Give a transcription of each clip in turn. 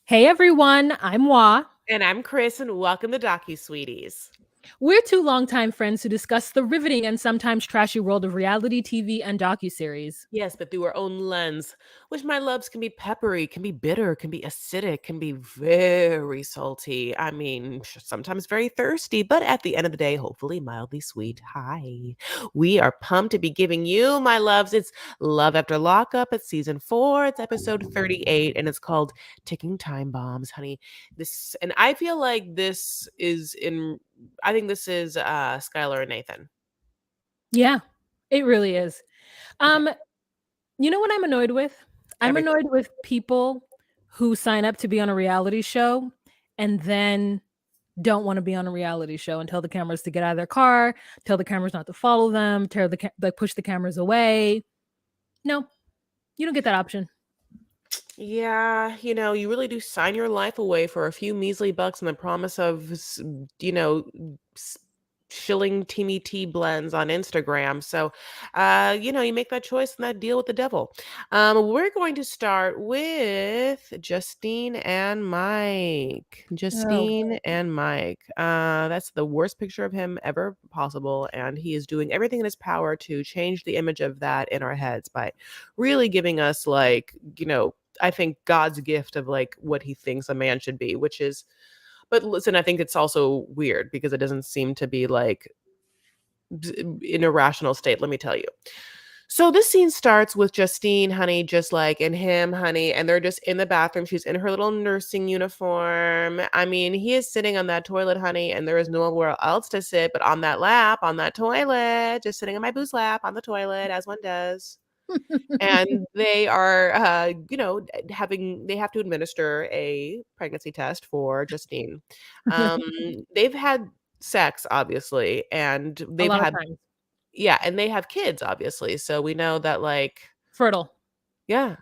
Hey everyone, I'm Wa. And I'm Chris, and welcome to Docu-Sweeties. We're two longtime friends who discuss the riveting and sometimes trashy world of reality TV and docuseries. Yes, but through our own lens, which my loves can be peppery, can be bitter, can be acidic, can be very salty. I mean, sometimes very thirsty, but at the end of the day, hopefully mildly sweet. Hi. We are pumped to be giving you, my loves. It's Love After Lockup. It's season 4. It's episode 38, and it's called Ticking Time Bombs, honey. And I feel like I think this is Skylar and Nathan. Yeah, it really is. Okay. Um, you know what I'm annoyed with? I'm Everything. annoyed with people who sign up to be on a reality show and then don't want to be on a reality show and tell the cameras to get out of their car, tell the cameras not to follow them, push the cameras away. No, you don't get that option. Yeah, you really do sign your life away for a few measly bucks and the promise of, s- shilling teamy tea blends on Instagram. So, you make that choice and that deal with the devil. We're going to start with Justine and Mike. Oh, Justine and Mike. That's the worst picture of him ever possible, and he is doing everything in his power to change the image of that in our heads by really giving us I think God's gift of like what he thinks a man should be, which is, but listen, I think it's also weird because it doesn't seem to be like in a rational state, let me tell you. So this scene starts with Justine, honey, just like and him, honey, and they're just in the bathroom. She's in her little nursing uniform. I mean, he is sitting on that toilet, honey, and there is nowhere else to sit but on that lap, on that toilet, just sitting on my boo's lap on the toilet, as one does. And they are they have to administer a pregnancy test for Justine. um they've had sex, obviously, and a they've lot of had, times. yeah, and they have kids, obviously, so we know that, like, Fertile. yeah.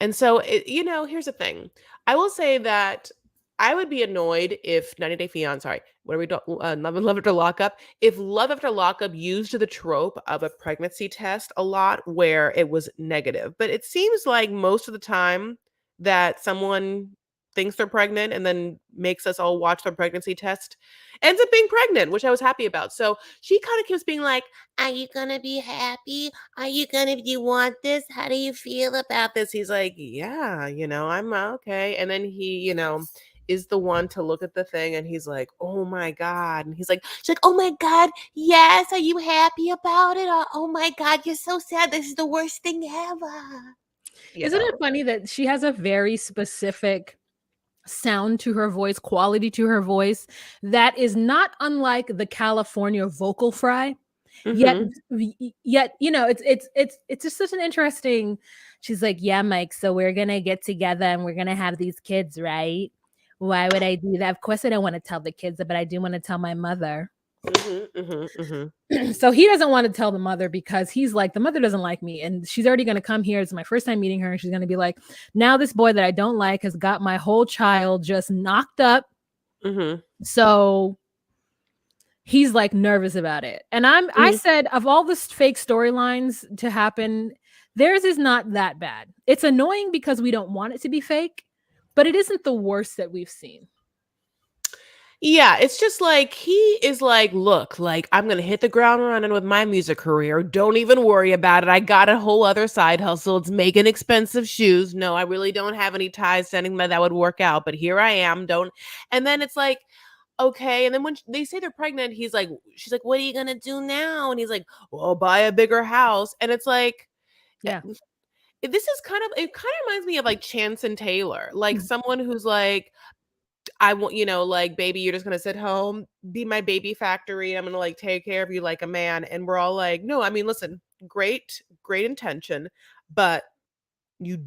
And so, here's the thing. I will say that I would be annoyed if 90 Day Fiancé, sorry, what are we doing? Love After Lockup. If Love After Lockup used the trope of a pregnancy test a lot where it was negative. But it seems like most of the time that someone thinks they're pregnant and then makes us all watch their pregnancy test ends up being pregnant, which I was happy about. So she kind of keeps being like, "Are you gonna be happy? Are you gonna do you want this? How do you feel about this?" He's like, "Yeah, I'm okay." And then he, is the one to look at the thing and he's like, "Oh my God." And she's like, "Oh my God, yes. Are you happy about it? Oh my God, you're so sad. This is the worst thing ever." You Isn't it know? funny that she has a very specific sound to her voice, quality to her voice that is not unlike the California vocal fry? Yet, Mm-hmm. yet, it's just such an interesting. She's like, "Yeah, Mike. So we're gonna get together and we're gonna have these kids, right? Why would I do that? Of course, I don't want to tell the kids, but I do want to tell my mother." Mm-hmm. Mm-hmm. Mm-hmm. So he doesn't want to tell the mother because he's like, the mother doesn't like me. And she's already going to come here. It's my first time meeting her. And she's going to be like, now this boy that I don't like has got my whole child just knocked up. Mm-hmm. So he's like nervous about it. And I Mm-hmm. said, of all the fake storylines to happen, theirs is not that bad. It's annoying because we don't want it to be fake, but it isn't the worst that we've seen. Yeah, it's just like he is like, "Look, like I'm gonna hit the ground running with my music career. Don't even worry about it. I got a whole other side hustle. It's making expensive shoes. No, I really don't have any ties to anything that would work out, but here I am. Don't." And then it's like, okay. And then when they say they're pregnant, she's like, "What are you gonna do now?" And he's like, "Well, buy a bigger house." And it's like, eh, Yeah. it kind of reminds me of like Chance and Taylor, like someone who's like, I want, like, "Baby, you're just gonna sit home, be my baby factory. I'm gonna like take care of you like a man." And we're all like, "No, I mean, listen, great intention, but you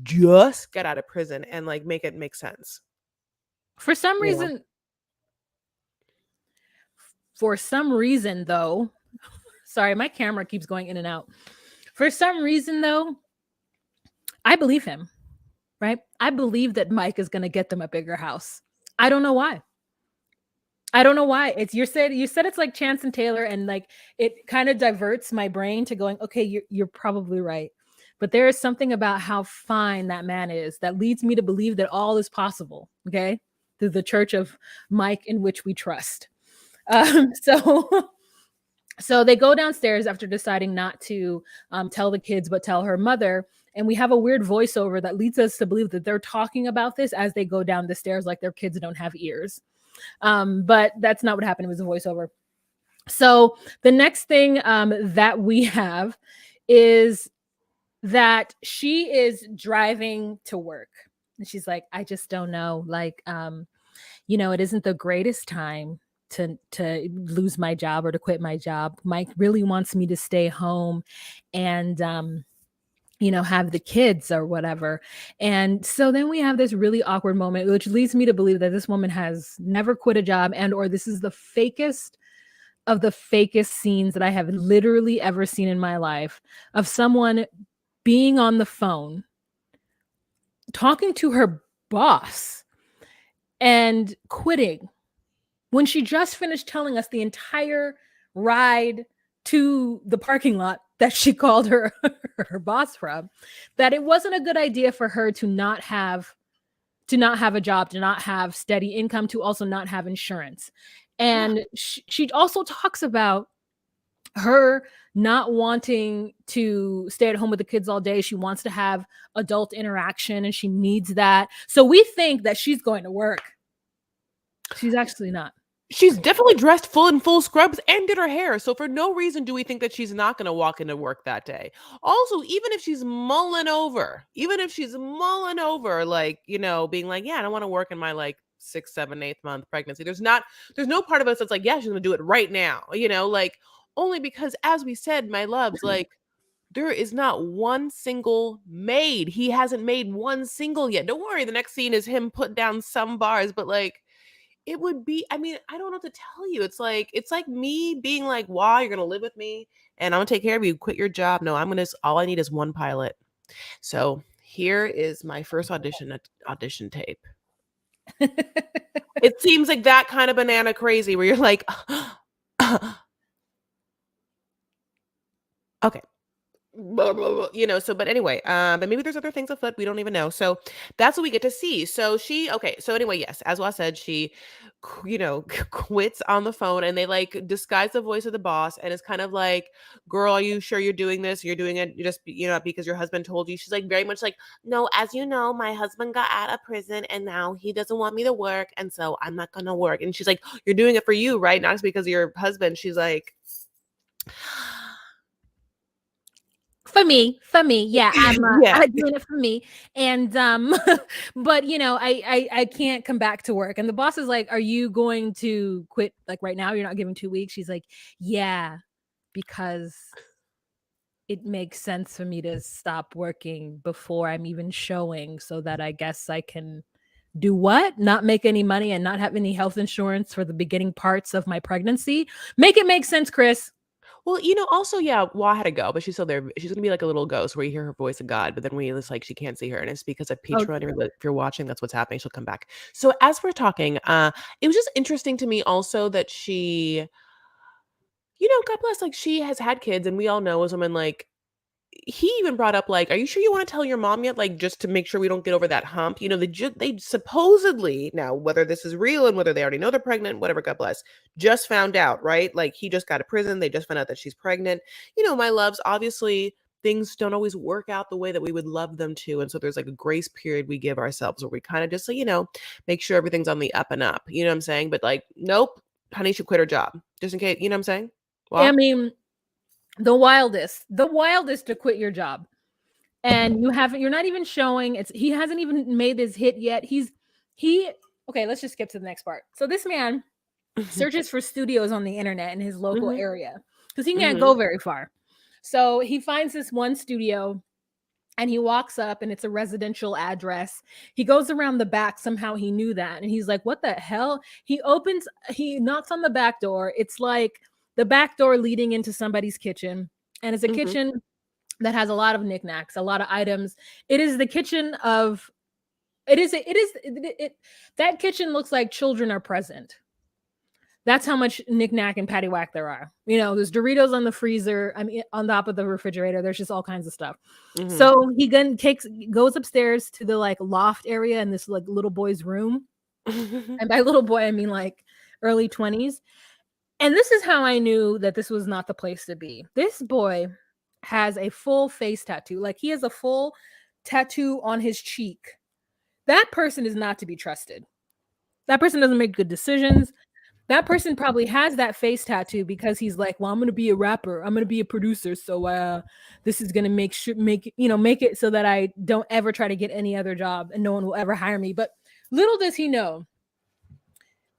just get out of prison and like make it make sense." For some Yeah. reason, for some reason though, sorry, my camera keeps going in and out. For some reason though, I believe him, right? I believe that Mike is going to get them a bigger house. I don't know why. I don't know why. It's you said it's like Chance and Taylor, and like it kind of diverts my brain to going, okay, you're probably right. but there is something about how fine that man is that leads me to believe that all is possible. Okay. Through the church of Mike in which we trust. So so they go downstairs after deciding not to tell the kids, but tell her mother. And we have a weird voiceover that leads us to believe that they're talking about this as they go down the stairs, like their kids don't have ears. But that's not what happened. It was a voiceover. So the next thing that we have is that she is driving to work. And she's like, I just don't know. Like, it isn't the greatest time to lose my job or to quit my job. Mike really wants me to stay home and have the kids or whatever. And so then we have this really awkward moment, which leads me to believe that this woman has never quit a job, and or this is the fakest of the fakest scenes that I have literally ever seen in my life, of someone being on the phone talking to her boss and quitting when she just finished telling us the entire ride to the parking lot that she called her her boss from, that it wasn't a good idea for her to not have a job, to not have steady income, to also not have insurance. And she also talks about her not wanting to stay at home with the kids all day. She wants to have adult interaction and she needs that. So we think that she's going to work. She's actually not. She's definitely dressed full scrubs and did her hair. So for no reason do we think that she's not going to walk into work that day. Also, even if she's mulling over, like, being like, yeah, I don't want to work in my like 6th, 7th, 8th month pregnancy. There's no part of us that's like, yeah, she's going to do it right now. Like, only because, as we said, my loves, like, there is not one single made. He hasn't made one single yet. Don't worry. The next scene is him put down some bars, but like, it would be, I mean, I don't know what to tell you. It's like me being like, wow, you're gonna live with me and I'm gonna take care of you, quit your job. No, all I need is one pilot. So here is my first audition tape. It seems like that kind of banana crazy where you're like, okay. Blah, blah, blah, so but anyway, but maybe there's other things afoot we don't even know. So that's what we get to see. So so anyway, yes, as I said, she quits on the phone, and they like disguise the voice of the boss, and it's kind of like, girl, are you sure you're doing this? You're doing it just because your husband told you. She's like very much like, no, as you know, my husband got out of prison and now he doesn't want me to work, and so I'm not gonna work. And she's like, you're doing it for you, right? Not just because of your husband. She's like, for me, yeah, I'm yeah. doing it for me. And but I can't come back to work. And the boss is like, are you going to quit like right now? You're not giving 2 weeks? She's like, yeah, because it makes sense for me to stop working before I'm even showing, so that I guess I can do what? Not make any money and not have any health insurance for the beginning parts of my pregnancy. Make it make sense, Chris. Well, also, yeah, Wa had to go, but she's still there. She's gonna be like a little ghost where you hear her voice of God, but then when it's like she can't see her, and it's because of Oh, Patreon. If you're watching, that's what's happening. She'll come back. So as we're talking, it was just interesting to me also that she, God bless, like she has had kids, and we all know as women, like he even brought up like, "Are you sure you want to tell your mom yet?" Like just to make sure we don't get over that hump. They supposedly, now whether this is real and whether they already know they're pregnant, whatever, God bless, just found out, right? Like he just got out of prison. They just found out that she's pregnant. My loves, obviously things don't always work out the way that we would love them to. And so there's like a grace period we give ourselves where we kind of just say, make sure everything's on the up and up. You know what I'm saying? But like, nope, honey should quit her job. Just in case, you know what I'm saying? I Well, mean, the wildest to quit your job. And you're not even showing, he hasn't even made his hit yet. Okay, let's just skip to the next part. So this man searches for studios on the internet in his local hmm area because he can't hmm go very far. So he finds this one studio and he walks up and it's a residential address. He goes around the back. Somehow he knew that. And he's like, what the hell? He knocks on the back door. It's like the back door leading into somebody's kitchen. And it's a hmm kitchen that has a lot of knickknacks, a lot of items. It is the kitchen of, it is, that kitchen looks like children are present. That's how much knick-knack and paddywhack there are. There's Doritos on the freezer. I mean, on top of the refrigerator. There's just all kinds of stuff. Mhm. So he goes upstairs to the like loft area in this like little boy's room. And by little boy, I mean like early 20s. And this is how I knew that this was not the place to be. This boy has a full face tattoo. Like he has a full tattoo on his cheek. That person is not to be trusted. That person doesn't make good decisions. That person probably has that face tattoo because he's like, well, I'm going to be a rapper. I'm going to be a producer. So this is going to make it so that I don't ever try to get any other job and no one will ever hire me. But little does he know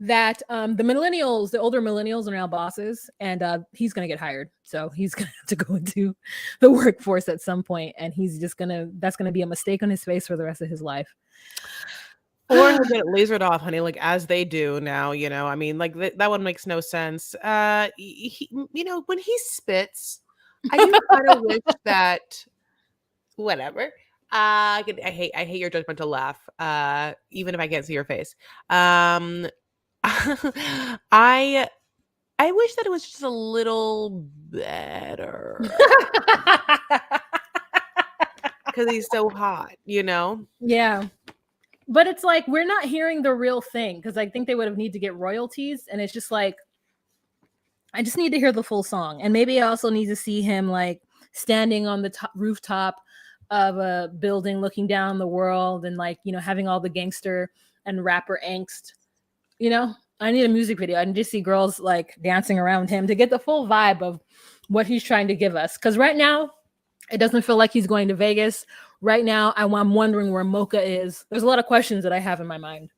that the older millennials are now bosses, and he's going to get hired. So he's going to have to go into the workforce at some point, and that's going to be a mistake on his face for the rest of his life. Or he'll get lasered off, honey, like as they do now, I mean, like that one makes no sense. When he spits, I do kind of wish that whatever. I hate your judgmental laugh, even if I can't see your face. I wish that it was just a little better. Because he's so hot, Yeah. But it's like, we're not hearing the real thing because I think they would have need to get royalties. And it's just like, I just need to hear the full song. And maybe I also need to see him like standing on the rooftop of a building, looking down the world and like, having all the gangster and rapper angst. I need a music video. I can just see girls like dancing around him to get the full vibe of what he's trying to give us. Because right now, it doesn't feel like he's going to Vegas. Right now, I'm wondering where Mocha is. There's a lot of questions that I have in my mind.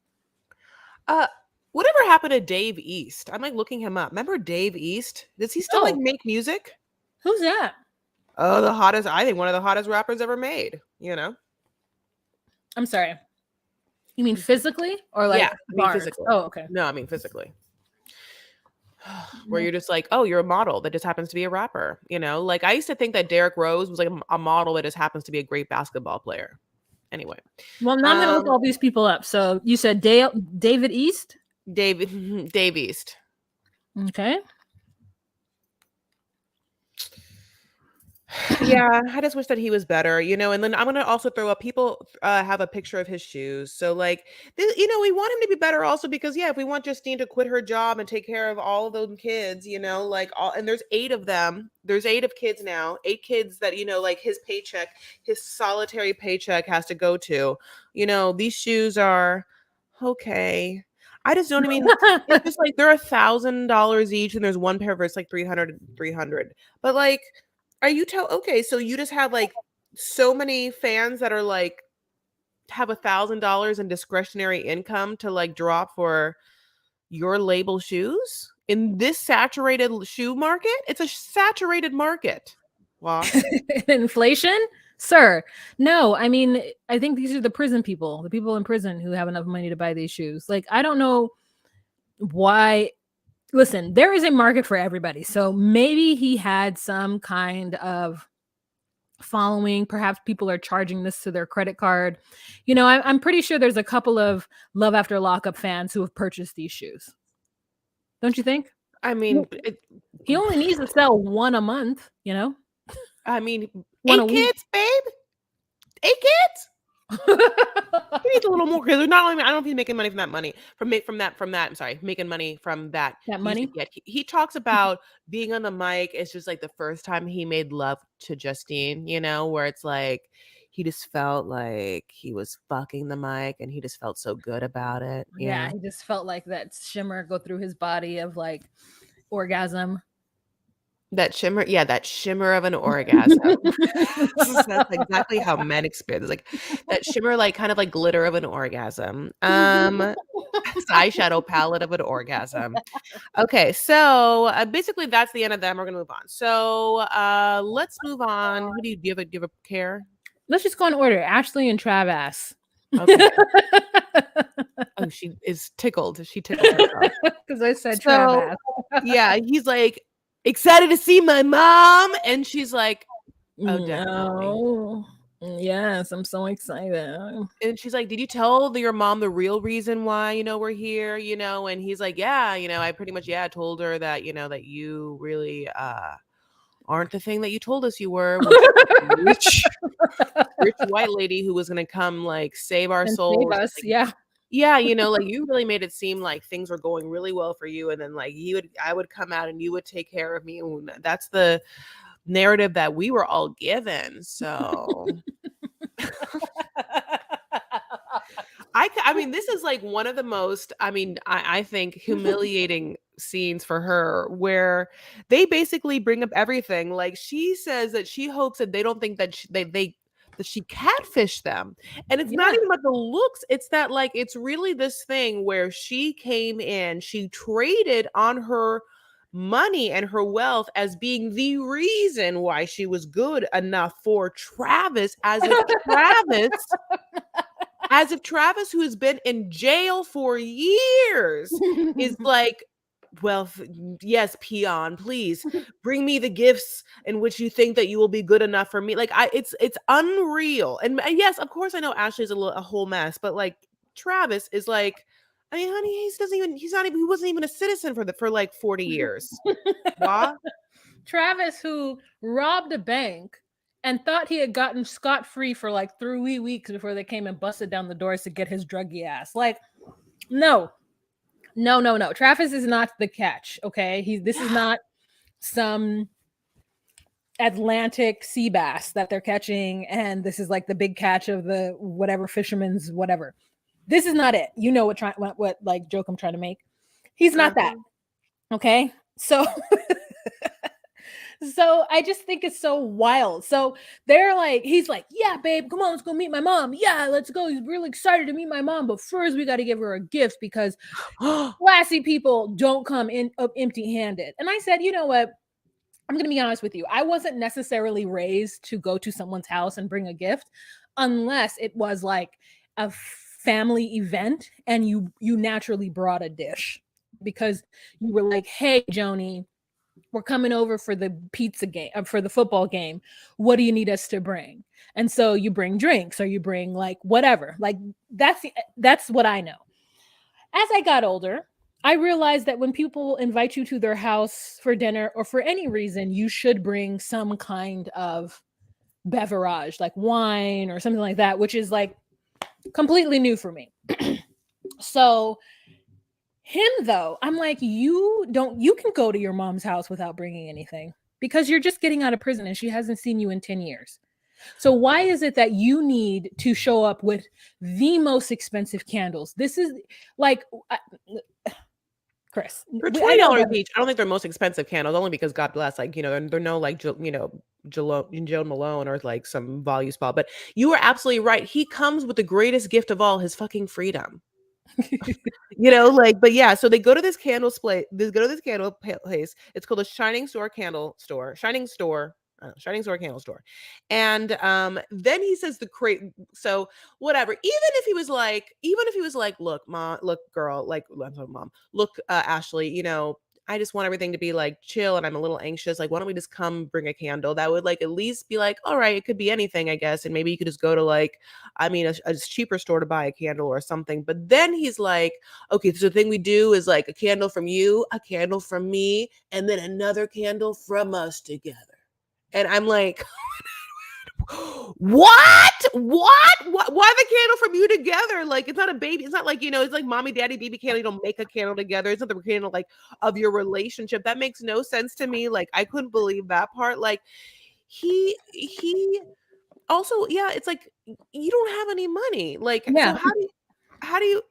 Whatever happened to Dave East? I'm like looking him up. Remember Dave East? Does he still like make music? Who's that? Oh, I think one of the hottest rappers ever made, I'm sorry. You mean physically or like physically. Oh, okay. No, I mean physically. Where you're just like, oh, you're a model that just happens to be a rapper, Like I used to think that Derrick Rose was like a model that just happens to be a great basketball player. Anyway. Well, now I'm going to look all these people up. So you said David East? Dave East. Okay. Yeah, I just wish that he was better, and then I'm gonna also throw up people have a picture of his shoes. So like, we want him to be better also because if we want Justine to quit her job and take care of all of those kids, like and there's 8 of them. There's 8 of kids now, 8 kids that, like his solitary paycheck has to go to, these shoes are okay. I just don't it's just like they're $1,000 each and there's one pair for it's like 300. But like, okay, so you just have like so many fans that are like have $1,000 in discretionary income to like drop for your label shoes in this saturated shoe market? It's a saturated market. Wow. Inflation? Sir, no, I mean, I think these are the prison people, the people in prison who have enough money to buy these shoes. Like, I don't know why. Listen, there is a market for everybody. So maybe he had some kind of following. Perhaps people are charging this to their credit card. I'm pretty sure there's a couple of Love After Lockup fans who have purchased these shoes. Don't you think? I mean, he only needs to sell one a month, I mean, one 8 kids, babe. 8 kids? He needs a little more because not only I don't know if he's making money from that money I'm sorry, making money from that money. He talks about being on the mic. It's just like the first time he made love to Justine, where it's like he just felt like he was fucking the mic and he just felt so good about it. Yeah, he just felt like that shimmer go through his body of like orgasm. That shimmer of an orgasm. That's exactly how men experience. Like that shimmer, like kind of like glitter of an orgasm. Eyeshadow palette of an orgasm. Okay, so basically that's the end of them. We're gonna move on. So let's move on. Who do you have a care? Let's just go in order. Ashley and Travis. Okay. Oh, she is tickled. She tickled herself because I said Travis. Yeah, he's like, excited to see my mom, and she's like, oh, no. Yes, I'm so excited. And she's like, "Did you tell your mom the real reason why, we're here?" And he's like, "Yeah, I pretty much, yeah, told her that, that you really aren't the thing that you told us you were, which rich white lady who was gonna come like save our And save souls." us. Like, Yeah. yeah, like you really made it seem like things were going really well for you, and then like I would come out and you would take care of me. And that's the narrative that we were all given. So I mean, this is like one of the most, I think humiliating scenes for her, where they basically bring up everything. Like, she says that she hopes that they don't think that that she catfished them. And it's not Yeah. even about the looks. It's that, like, it's really this thing where she came in, she traded on her money and her wealth as being the reason why she was good enough for Travis, as if Travis, who has been in jail for years, is like, well, yes, peon, please bring me the gifts in which you think that you will be good enough for me. Like, it's unreal. And yes, of course, I know Ashley's a whole mess, but like Travis is like, I mean, honey, he wasn't even a citizen for like 40 years. Why? Travis, who robbed a bank and thought he had gotten scot free for like 3 weeks before they came and busted down the doors to get his druggy ass. Like, no, no, no, no. Travis is not the catch. Okay, this is not some Atlantic sea bass that they're catching, and this is like the big catch of the whatever fisherman's whatever. This is not it. You know what like joke I'm trying to make. He's not that. Okay, so so I just think it's so wild. So they're like, he's like, yeah, babe, come on, let's go meet my mom. Yeah, let's go. He's really excited to meet my mom, but first we got to give her a gift because classy people don't come in up empty-handed. And I said, you know what? I'm going to be honest with you. I wasn't necessarily raised to go to someone's house and bring a gift unless it was like a family event and you naturally brought a dish because you were like, "Hey, Joni, we're coming over for the pizza game, for the football game. What do you need us to bring?" And so you bring drinks or you bring like whatever. Like that's what I know. As I got older, I realized that when people invite you to their house for dinner or for any reason, you should bring some kind of beverage, like wine or something like that, which is like completely new for me. So him though, I'm like, you can go to your mom's house without bringing anything because you're just getting out of prison and she hasn't seen you in 10 years. So why is it that you need to show up with the most expensive candles? This is like Chris, For I know $20 better. each, I don't think they're most expensive candles, only because God bless, like, they're no like, Joe Malone or like some Volume Spa. But you are absolutely right. He comes with the greatest gift of all, his fucking freedom. Like, but yeah, so they go to this place. It's called a Shining Store candle store. And then he says so whatever. Even if he was like, look, mom, look, girl, like, I'm sorry, mom, look, Ashley, I just want everything to be like chill and I'm a little anxious. Like, why don't we just come bring a candle? That would like at least be like, all right, it could be anything, I guess. And maybe you could just go to like, a cheaper store to buy a candle or something. But then he's like, okay, so the thing we do is like a candle from you, a candle from me, and then another candle from us together. And I'm like, what? Why the candle from you together? Like, it's not a baby. It's not like, it's like mommy, daddy, baby candle. You don't make a candle together. It's not the candle like of your relationship. That makes no sense to me. Like, I couldn't believe that part. Like, he also, yeah, it's like, you don't have any money. Like, so Yeah. how do you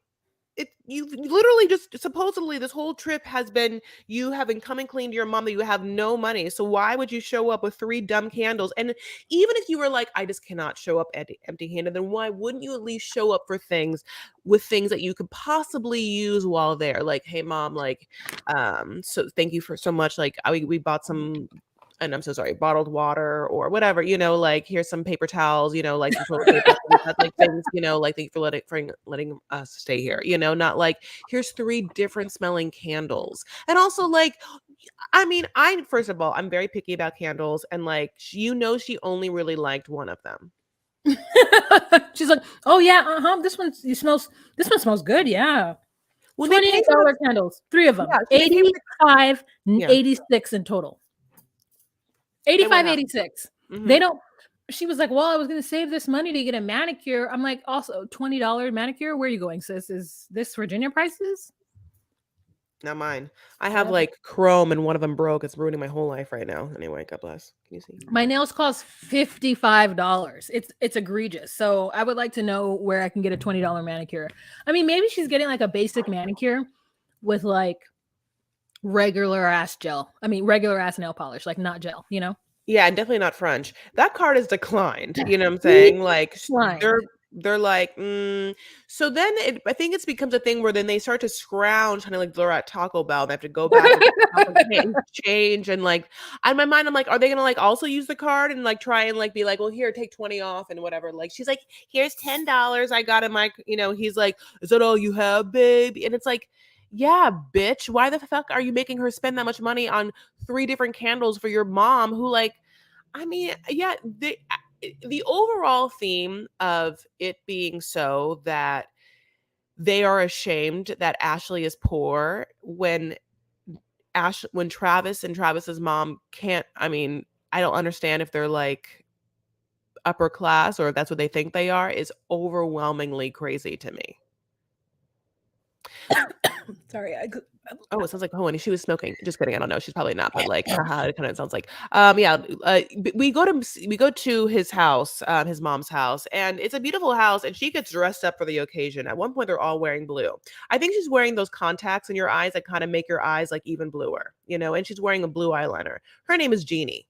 you literally just, supposedly this whole trip has been you having come and clean to your mom that you have no money. So why would you show up with three dumb candles? And even if you were like, I just cannot show up empty-handed, then why wouldn't you at least show up for things with things that you could possibly use while there? Like, hey mom, like, so thank you for so much. Like, we bought some, and I'm so sorry, bottled water or whatever, like, here's some paper towels, like some toilet paper, like things, like, thank you for letting us stay here, not like, here's three different smelling candles. And also, like, I mean, first of all, I'm very picky about candles, and like, she only really liked one of them. She's like, oh yeah, this one smells good. Yeah. When they painted $28 candles, 3 of them. yeah, so they painted 85 yeah, 86 in total. and what 85 happened? 86. They Mhm. don't She was like, "Well, I was going to save this money to get a manicure." I'm like, "Also, $20 manicure? Where are you going, sis? Is this Virginia prices?" Not mine. I have, Yeah. like, chrome and one of them broke, it's ruining my whole life right now. Anyway, God bless. Can you see? My nails cost $55. It's egregious. So, I would like to know where I can get a $20 manicure. I mean, maybe she's getting like a basic manicure with like regular ass gel. I mean, regular ass nail polish, like not gel, you know? Yeah, and definitely not French. That card is declined, you know what I'm Really saying? Like, blind. they're like, so then I think it's becomes a thing where then they start to scrounge, kinda like they're at Taco Bell, they have to go back and change and, like in my mind, I'm like, "Are they gonna, like, also use the card and, like, try and, like, be like, 'Well, here, take 20 off,' and whatever." Like, she's like, "Here's $10 I got in my" he's like, "Is that all you have, babe?" And it's like, "Yeah, bitch. Why the fuck are you making her spend that much money on 3 different candles for your mom who, like" I mean, yeah, the overall theme of it being so that they are ashamed that Ashley is poor when Travis and Travis's mom can't I mean, I don't understand if they're, like, upper class or if that's what they think they are, is overwhelmingly crazy to me. Sorry, Oh, it sounds like and she was smoking. Just kidding, I don't know, she's probably not, but, like, haha, it kinda sounds like yeah, we go to his house, his mom's house, and it's a beautiful house, and she gets dressed up for the occasion. At one point, they're all wearing blue. I think she's wearing those contacts in your eyes that kinda make your eyes, like, even bluer, and she's wearing a blue eyeliner. Her name is Jeannie.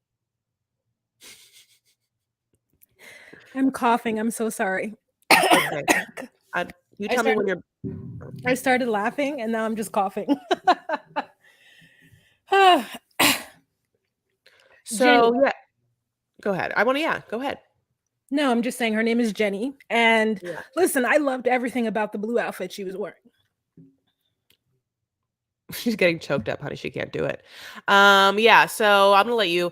I'm coughing. I'm so sorry. It's okay. I you I tell me when started you're I started laughing and now I'm just coughing. So, Jenny. yeah, go ahead. I wanna yeah, go ahead. No, I'm just saying her name is Jenny. And Yeah. listen, I loved everything about the blue outfit she was wearing. She's getting choked up, honey, she can't do it. Yeah, so I'm gonna let you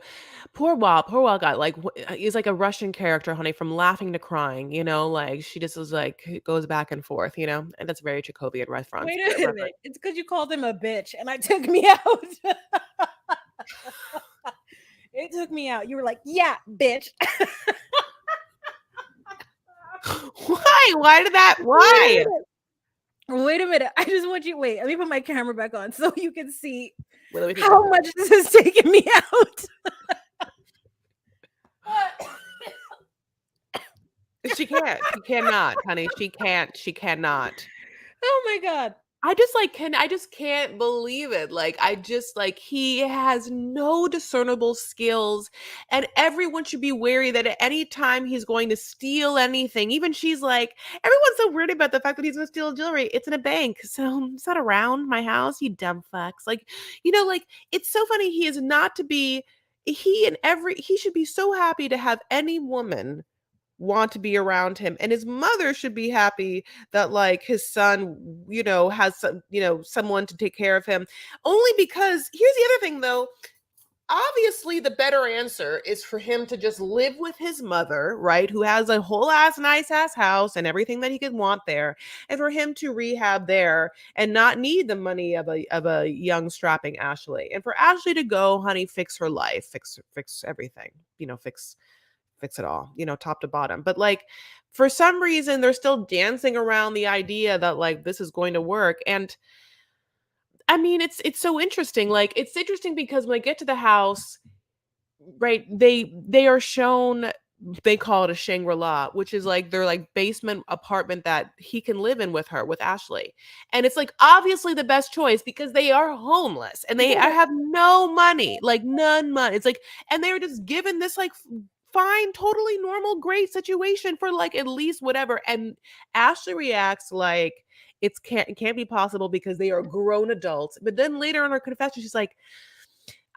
poor Wal got, like, he's like a Russian character, honey, from laughing to crying, like, she just is, like, goes back and forth, and that's very Jacobian reference Wait a reference. minute. It's because you called him a bitch and I took me out. It took me out. You were like, yeah, bitch. Why? Why did that Wait a why? minute. Wait a minute. I just want you wait. Let me put my camera back on so you can see Wait, let me take this how much this has taken me out. She can't. She cannot, honey. She cannot. Oh my god. I just can't believe it. Like, I just like he has no discernible skills, and everyone should be wary that at any time he's going to steal anything. Even she's like, everyone's so worried about the fact that he's gonna steal jewelry. It's in a bank. So it's not around my house, you dumb fucks. Like it's so funny. He is not to be he should be so happy to have any woman want to be around him, and his mother should be happy that, like, his son has someone to take care of him, only because here's the other thing though. Obviously the better answer is for him to just live with his mother, right, who has a whole nice ass house and everything that he could want there, and for him to rehab there and not need the money of a young strapping Ashley, and for Ashley to go, honey, fix her life, fix everything, fix it all, top to bottom. But, like, for some reason, they're still dancing around the idea that, like, this is going to work. And I mean, it's so interesting. Like, it's interesting because when I get to the house, right, they are shown, they call it a Shangri-La, which is like their, like, basement apartment that he can live in with her, with Ashley. And it's, like, obviously the best choice because they are homeless and they have no money, like, none money. It's like, and they were just given this, like, fine, totally normal, great situation for, like, at least whatever. And Ashley reacts like it can't be possible because they are grown adults. But then later in her confession, she's like,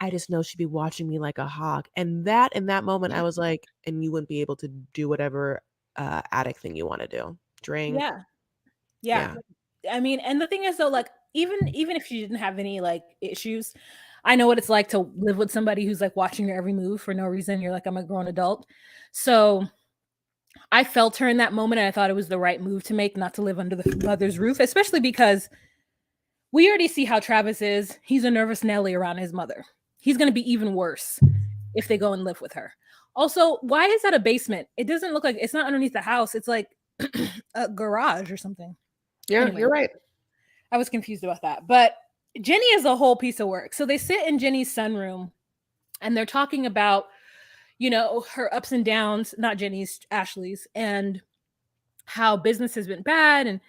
I just know she'd be watching me like a hawk. And that in that moment, I was like, and you wouldn't be able to do whatever addict thing you want to do. Drink. Yeah. Yeah. Yeah. I mean, and the thing is though, like, even if she didn't have any like issues, I know what it's like to live with somebody who's like watching your every move for no reason. You're like, I'm a grown adult. So I felt her in that moment, and I thought it was the right move to make, not to live under the mother's roof, especially because we already see how Travis is. He's a nervous Nelly around his mother. He's going to be even worse if they go and live with her. Also, why is that a basement? It doesn't look like it's not underneath the house. It's like a garage or something. Yeah, Anyway, you're right. I was confused about that. But Jenny is a whole piece of work. So they sit in Jenny's sunroom and they're talking about, you know, her ups and downs, not Jenny's, Ashley's, and how business has been bad. And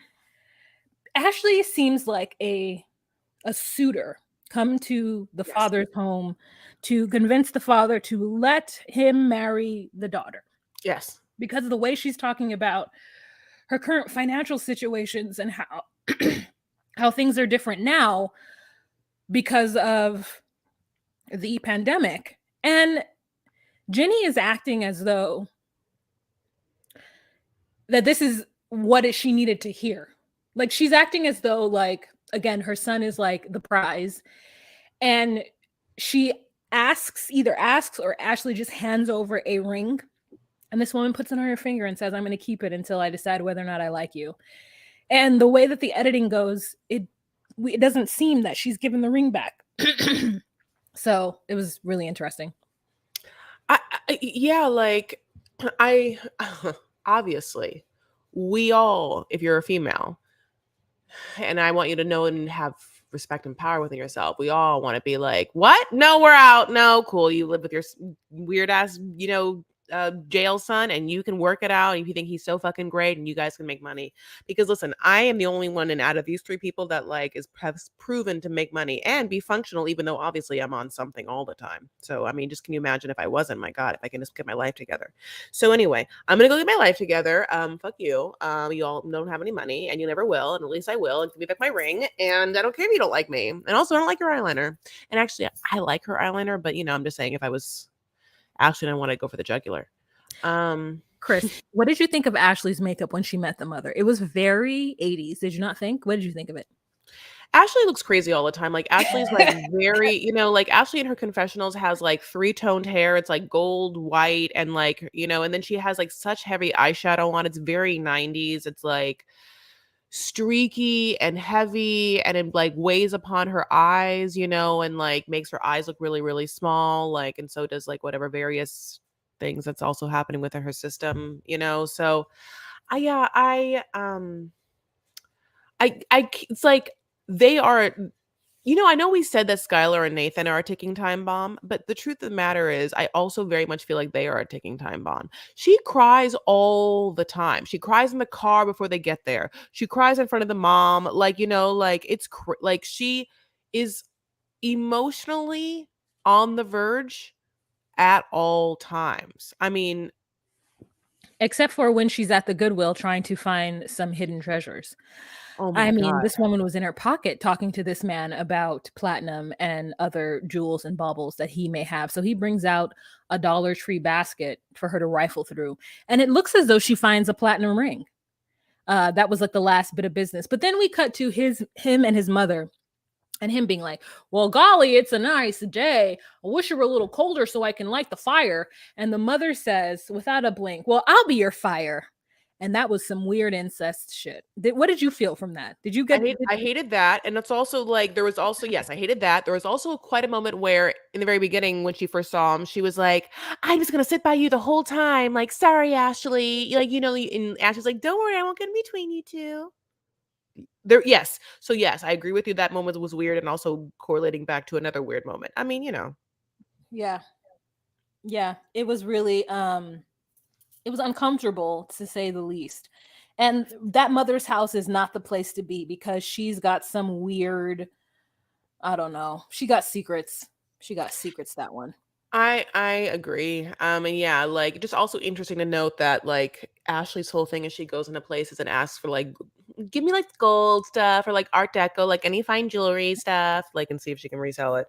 Ashley seems like a suitor come to the Yes. father's home to convince the father to let him marry the daughter Yes. because of the way she's talking about her current financial situations and how how things are different now because of the pandemic. And Jenny is acting as though that this is what she needed to hear. Like she's acting as though, like, again, her son is like the prize. And she either asks or Ashley just hands over a ring. And this woman puts it on her finger and says, I'm going to keep it until I decide whether or not I like you. And the way that the editing goes, it doesn't seem that she's given the ring back. So it was really interesting. Yeah, like I obviously we all, if you're a female, and I want you to know and have respect and power within yourself, we all want to be like, what? No, we're out. No, cool. You live with your weird ass, jail son, and you can work it out if you think he's so fucking great and you guys can make money. Because listen, I am the only one out of these three people that like has proven to make money and be functional, even though obviously I'm on something all the time. So I mean, just can you imagine if I wasn't? My God, if I can just get my life together. So anyway, I'm gonna go get my life together. Fuck you. You all don't have any money and you never will, and at least I will, and give me back my ring. And I don't care if you don't like me. And also I don't like your eyeliner. And actually I like her eyeliner, but I'm just saying if I was Actually, I want to go for the jugular. Chris, what did you think of Ashley's makeup when she met the mother? It was very 80s. Did you not think? What did you think of it? Ashley looks crazy all the time. Like Ashley's like very, like Ashley in her confessionals has like three-toned hair. It's like gold, white, and like, and then she has like such heavy eyeshadow on. It's very 90s. It's like streaky and heavy, and it like weighs upon her eyes, and like makes her eyes look really, really small. Like, and so does like whatever various things that's also happening within her system, So it's like they are, I know we said that Skylar and Nathan are a ticking time bomb, but the truth of the matter is I also very much feel like they are a ticking time bomb. She cries all the time. She cries in the car before they get there. She cries in front of the mom. Like, like like she is emotionally on the verge at all times. I mean, except for when she's at the Goodwill trying to find some hidden treasures. oh I my mean, God. this woman was in her pocket talking to this man about platinum and other jewels and baubles that he may have. So he brings out a Dollar Tree basket for her to rifle through. And it looks as though she finds a platinum ring. That was like the last bit of business. But then we cut to him and his mother, and him being like, well, golly, it's a nice day. I wish it were a little colder so I can light the fire. And the mother says, without a blink, well, I'll be your fire. And that was some weird incest shit. What did you feel from that? Did you get? I hated that. And it's also like, there was also, yes, I hated that. There was also quite a moment where in the very beginning, when she first saw him, she was like, I'm just going to sit by you the whole time. Like, sorry, Ashley. Like, and Ashley's like, don't worry, I won't get in between you two. Yes. So yes, I agree with you. That moment was weird, and also correlating back to another weird moment. I mean, Yeah. Yeah. It was really it was uncomfortable to say the least. And that mother's house is not the place to be because she's got some weird, I don't know. She got secrets. She got secrets, that one. I agree. And yeah, like just also interesting to note that like Ashley's whole thing is she goes into places and asks for like give me like gold stuff or like art deco, like any fine jewelry stuff, like and see if she can resell it.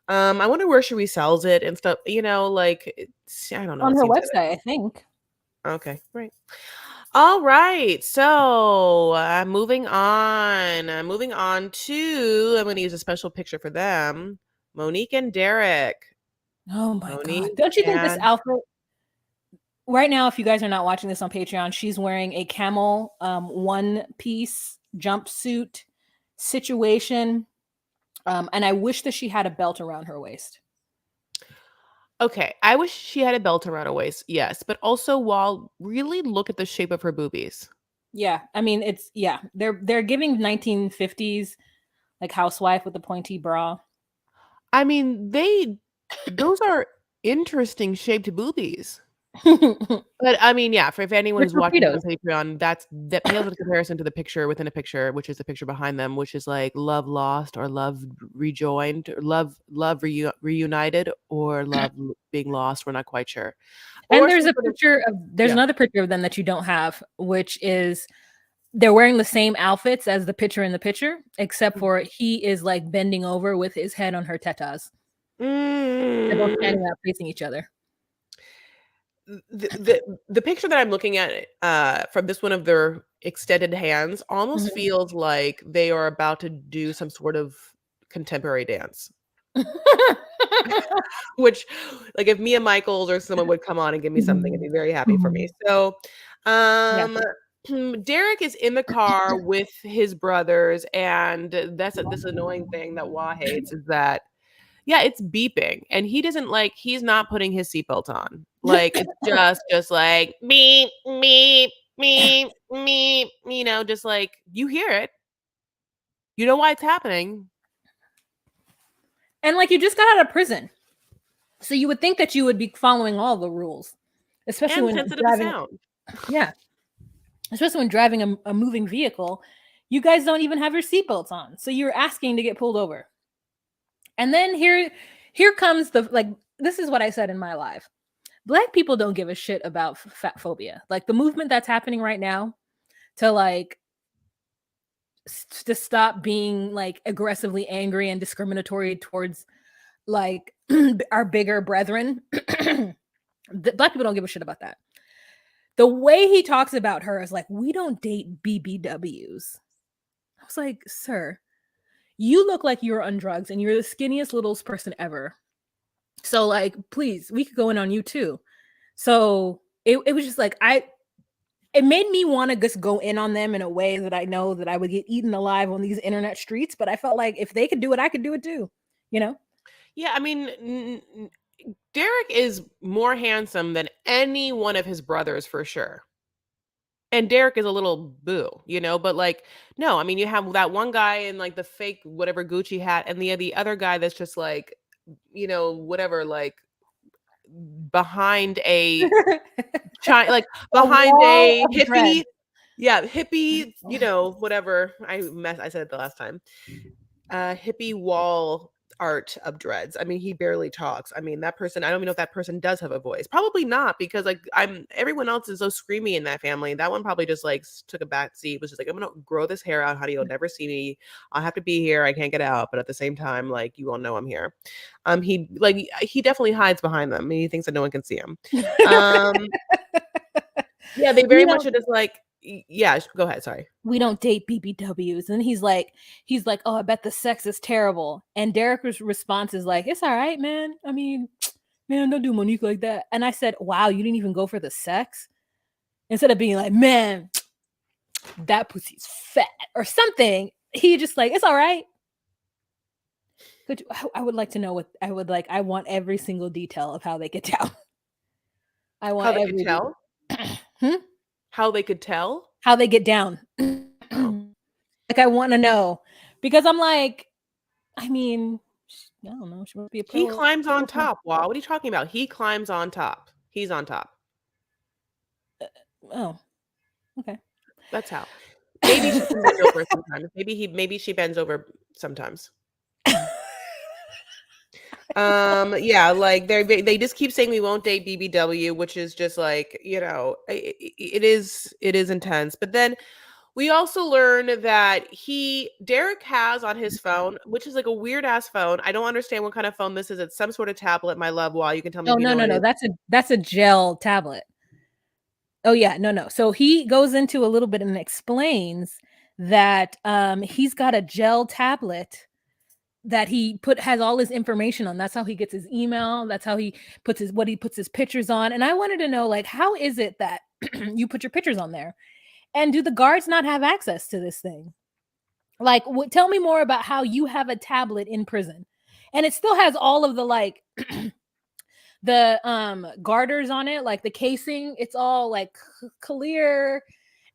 I wonder where she resells it and stuff, like I don't know. On It her seems website, I think. okay, right. All right. So moving on to I'm gonna use a special picture for them. Monique and Derek. Oh my God. Monique Don't you think this and outfit right now, if you guys are not watching this on Patreon, she's wearing a camel one piece jumpsuit situation. And I wish that she had a belt around her waist. Okay, I wish she had a belt around her waist, yes, but also while really look at the shape of her boobies. Yeah, I mean they're giving 1950s like housewife with the pointy bra. I mean, those are interesting shaped boobies. But I mean, yeah, for if anyone They're who's watching this torpedoes. on Patreon, that pales in comparison to the picture within a picture, which is the picture behind them, which is like love lost or love rejoined or love reunited or love being lost. We're not quite sure. And Or some sort of there's yeah. another picture of them that you don't have, which is they're wearing the same outfits as the picture in the picture, except for he is like bending over with his head on her tetas. They're both Mm. standing up facing each other. The picture that I'm looking at from this one of their extended hands almost Mhm. feels like they are about to do some sort of contemporary dance. Which, like, if Mia Michaels or someone would come on and give me something, it'd be very happy for me. So, Yeah. um, Derek is in the car with his brothers, and this annoying thing that Wah hates is that, yeah, it's beeping, and he's not putting his seatbelt on. Like, it's just like, "Beep, beep, beep, beep," just like, you hear it. You know why it's happening. And like you just got out of prison. So you would think that you would be following all the rules, especially And when sensitive to driving. sound. Yeah, especially when driving a moving vehicle. You guys don't even have your seatbelts on, so you're asking to get pulled over. And then here comes the like. This is what I said in my live. Black people don't give a shit about fat phobia. Like the movement that's happening right now to like to stop being like aggressively angry and discriminatory towards like our bigger brethren. Black people don't give a shit about that. The way he talks about her is like, we don't date BBWs. I was like, sir, you look like you're on drugs and you're the skinniest little person ever. So like, please, we could go in on you too. So it was just like it made me want to just go in on them in a way that I know that I would get eaten alive on these internet streets. But I felt like if they could do it, I could do it too. You know? Yeah, I mean, Derek is more handsome than any one of his brothers for sure. And Derek is a little boo, but like, no, I mean, you have that one guy in like the fake whatever Gucci hat, and the other guy that's just like, whatever, like behind a like A behind wall a of dread. hippie, yeah, hippie, whatever. I said it the last time. Hippie wall art of dreads. I mean, he barely talks. I mean, that person, I don't even know if that person does have a voice. Probably not, because like everyone else is so screamy in that family. That one probably just like took a back seat, was just like, I'm gonna grow this hair out, honey. You'll never see me. I'll have to be here. I can't get out, but at the same time, like, you won't know I'm here. He definitely hides behind them. He thinks that no one can see him. Um, yeah, they very We much don't are just like, yeah, go ahead. Sorry. we don't date BBWs. And he's like, oh, I bet the sex is terrible. And Derek's response is like, it's all right, man. I mean, man, don't do Monique like that. And I said, wow, you didn't even go for the sex? Instead of being like, man, that pussy's fat or something. He just like, it's all right. I would like to know what I would like. I want every single detail of how they get down. I How want they could every tell? detail. Hmm? How they could tell? How they get down. Oh. Like I want to know because I'm like, I mean, I don't know. She must be a He pro. climbs on top. Wow, what are you talking about? He climbs on top. He's on top. Oh, okay. That's how. Maybe she can bend over sometimes. Maybe she bends over sometimes. Yeah, like they just keep saying we won't date BBW, which is just like, it is intense. But then we also learn that Derek has on his phone, which is like a weird ass phone. I don't understand what kind of phone this is. It's some sort of tablet, my love. Wall. You can tell me Oh if you no, know no, what it no. is. That's a gel tablet. Oh yeah, no, no. So he goes into a little bit and explains that he's got a gel tablet that he has all his information on. That's how he gets his email. That's how he puts his pictures on. And I wanted to know, like, how is it that you put your pictures on there? And do the guards not have access to this thing? Like, tell me more about how you have a tablet in prison, and it still has all of the like the garters on it, like the casing. It's all like clear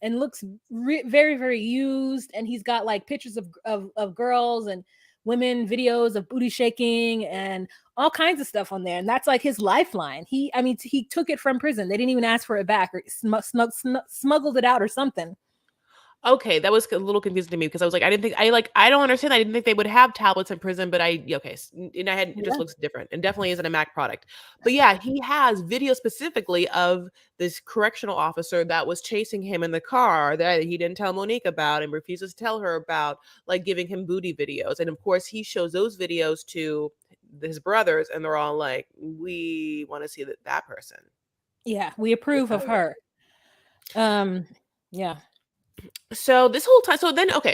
and looks very very used. And he's got like pictures of girls and women, videos of booty shaking and all kinds of stuff on there. And that's like his lifeline. He took it from prison. They didn't even ask for it back, or smuggled it out or something. Okay, that was a little confusing to me because I was like, I don't understand. I didn't think they would have tablets in prison, but in my head, it just looks different and definitely isn't a Mac product. But yeah, he has video specifically of this correctional officer that was chasing him in the car that he didn't tell Monique about and refuses to tell her about, like giving him booty videos. And of course, he shows those videos to his brothers, and they're all like, "We want to see that person." Yeah, we approve of her. Yeah. So this whole time, so as he's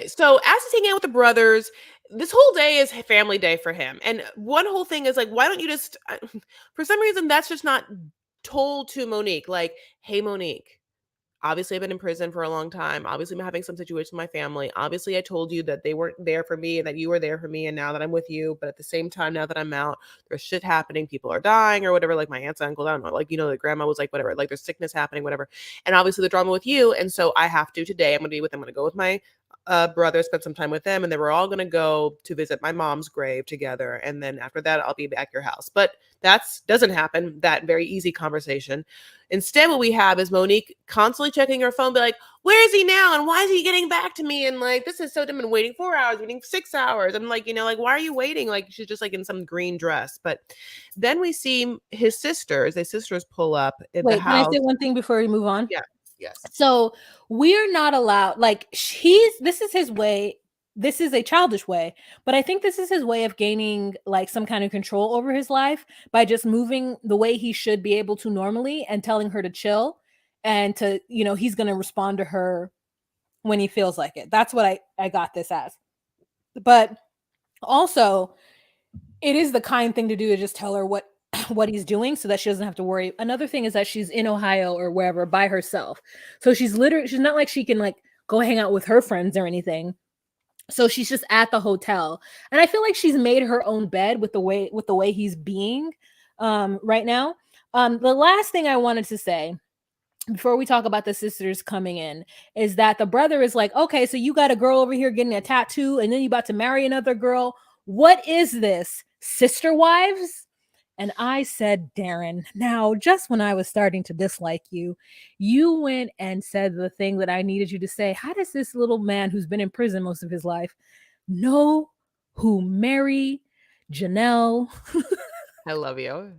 hanging out with the brothers, this whole day is family day for him. And one whole thing is like, why don't you just, for some reason, that's just not told to Monique. Like, hey, Monique, obviously I've been in prison for a long time. Obviously I'm having some situation with my family. Obviously I told you that they weren't there for me and that you were there for me. And now that I'm with you, but at the same time, now that I'm out, there's shit happening. People are dying or whatever. Like my aunts, uncle, I don't know. Like, the grandma was like, whatever, like there's sickness happening, whatever. And obviously the drama with you. And so I have to today, I'm going to go with my brother, spend some time with them. And then we're all going to go to visit my mom's grave together. And then after that, I'll be back at your house. But that doesn't happen, that very easy conversation. Instead, what we have is Monique constantly checking her phone, be like, where is he now? And why is he getting back to me? And like, this is so dumb. And waiting 4 hours, waiting 6 hours. I'm like, like, why are you waiting? Like, she's just like in some green dress. But then we see his sisters pull up at the house. Can I say one thing before we move on? Yeah. Yes. So we're not allowed, like, this is his way. This is a childish way, but I think this is his way of gaining like some kind of control over his life by just moving the way he should be able to normally and telling her to chill and to, he's going to respond to her when he feels like it. That's what I got this as. But also, it is the kind thing to do to just tell her what he's doing so that she doesn't have to worry. Another thing is that she's in Ohio or wherever by herself. So she's not like she can like go hang out with her friends or anything. So she's just at the hotel. And I feel like she's made her own bed with the way he's being right now. The last thing I wanted to say before we talk about the sisters coming in is that the brother is like, okay, so you got a girl over here getting a tattoo and then you about to marry another girl. What is this? Sister wives? And I said, Darren, now, just when I was starting to dislike you, you went and said the thing that I needed you to say. How does this little man who's been in prison most of his life know who Mary Janelle? I love you.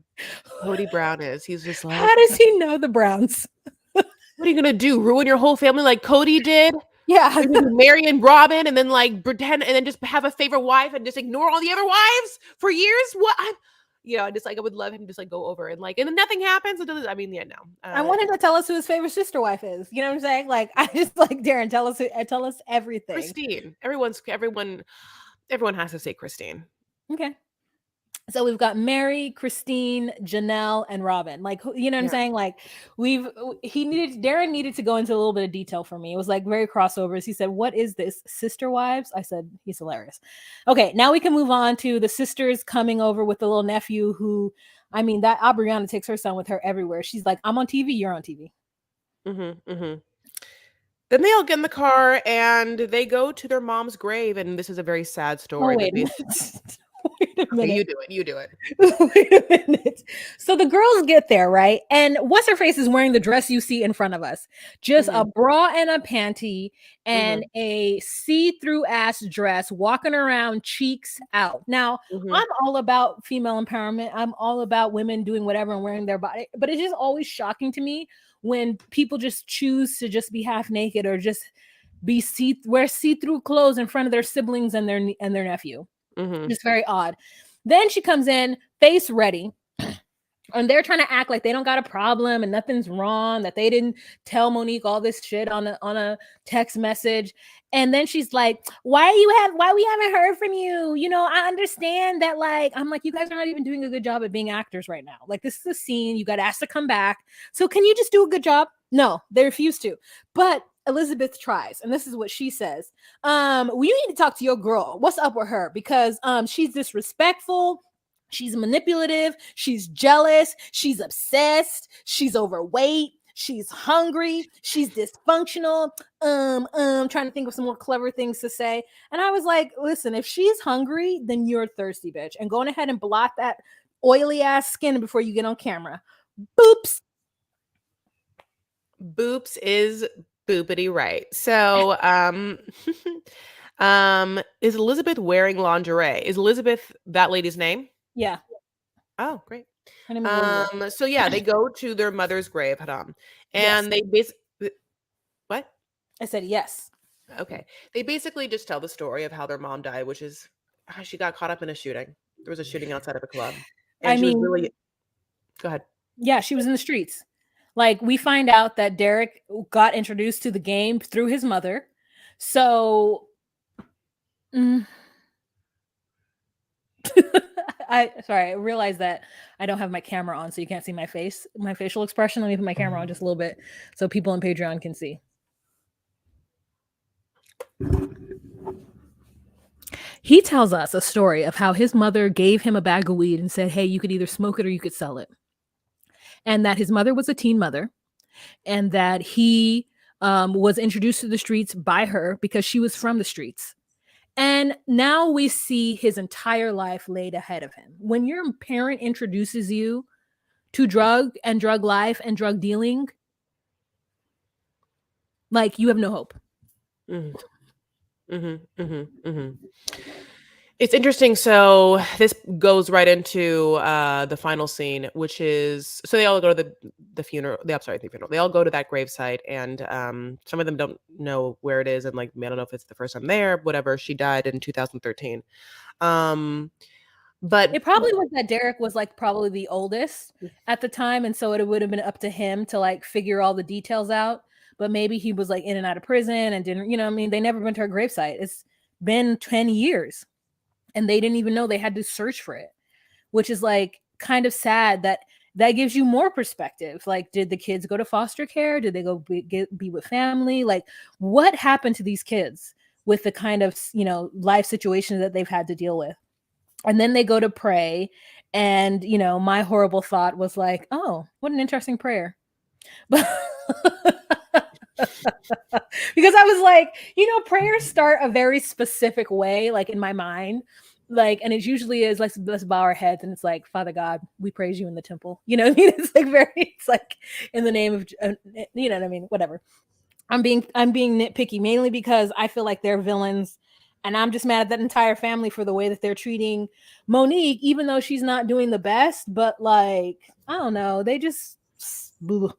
Cody Brown is. He's just like, how does he know the Browns? What are you going to do? Ruin your whole family like Cody did? Yeah. Mary and Robin and then like pretend and then just have a favorite wife and just ignore all the other wives for years? What? Just like I would love him to just like go over and then nothing happens. I mean, yeah, no. I want him to tell us who his favorite sister wife is. You know what I'm saying? Like, I just like, Darren, tell us everything. Christine. Everyone has to say Christine. Okay. So we've got Mary, Christine, Janelle, and Robin. Like, you know what I'm saying? Like, Darren needed to go into a little bit of detail for me. It was like very crossovers. He said, what is this? Sister wives? I said, he's hilarious. Okay, now we can move on to the sisters coming over with the little nephew who, that Aubriana takes her son with her everywhere. She's like, I'm on TV, you're on TV. Then they all get in the car and they go to their mom's grave. And this is a very sad story. Oh, wait a minute. Wait a minute. You do it. Wait a minute. So the girls get there, right? And what's her face is wearing the dress you see in front of us. Just a bra and a panty and a see-through ass dress, walking around cheeks out. Now, I'm all about female empowerment. I'm all about women doing whatever and wearing their body. But it's just always shocking to me when people just choose to just be half naked or just wear see-through clothes in front of their siblings and their nephew. Just very odd. Then she comes in, face ready. And they're trying to act like they don't got a problem and nothing's wrong, that they didn't tell Monique all this shit on a text message. And then she's like, why we haven't heard from you? You know, I understand that, like, I'm like, you guys are not even doing a good job at being actors right now. Like, this is a scene, you got asked to come back. So can you just do a good job? No, they refuse to. But Elizabeth tries, and this is what she says. Well, you need to talk to your girl. What's up with her? Because she's disrespectful. She's manipulative. She's jealous. She's obsessed. She's overweight. She's hungry. She's dysfunctional. Trying to think of some more clever things to say. And I was like, listen, if she's hungry, then you're thirsty, bitch. And going ahead and blot that oily ass skin before you get on camera. Boops. Boops is boopity right. So, is Elizabeth wearing lingerie? Is Elizabeth that lady's name? Yeah. Oh, great. Her name is Elizabeth. So yeah, they go to their mother's grave, Haram, and Yes. they basically what? I said yes. Okay, they basically just tell the story of how their mom died, which is she got caught up in a shooting. There was a shooting outside of a club, and I she was mean, really. Go ahead. yeah, she was in the streets. Like, we find out that Derek got introduced to the game through his mother. So I realized that I don't have my camera on, so you can't see my face, my facial expression. Let me put my camera on just a little bit so people on Patreon can see. He tells us a story of how his mother gave him a bag of weed and said, hey, you could either smoke it or you could sell it. And that his mother was a teen mother, and that he was introduced to the streets by her because she was from the streets. And now we see his entire life laid ahead of him. When your parent introduces you to drug life and drug dealing, like, you have no hope. Mm-hmm. Mm-hmm. Mm-hmm. Mm-hmm. It's interesting. So this goes right into the final scene, which is so they all go to the funeral. The funeral. They all go to that gravesite, and some of them don't know where it is, and like I don't know if it's the first time there. Whatever. She died in 2013. But it probably was that Derek was like probably the oldest at the time, and so it would have been up to him to like figure all the details out. But maybe he was like in and out of prison and didn't, I mean, they never went to her gravesite. It's been 10 years. And they didn't even know they had to search for it, which is like kind of sad. That gives you more perspective. Like, did the kids go to foster care? Did they go be with family? Like, what happened to these kids with the kind of, life situations that they've had to deal with? And then they go to pray. And, my horrible thought was like, oh, what an interesting prayer. But because I was like, prayers start a very specific way, like in my mind, like, and it usually is like, let's bow our heads, and it's like, Father God, we praise you in the temple. You know what I mean? It's like in the name of, you know what I mean? Whatever. I'm being nitpicky mainly because I feel like they're villains, and I'm just mad at that entire family for the way that they're treating Monique, even though she's not doing the best. But like, I don't know, they just boo.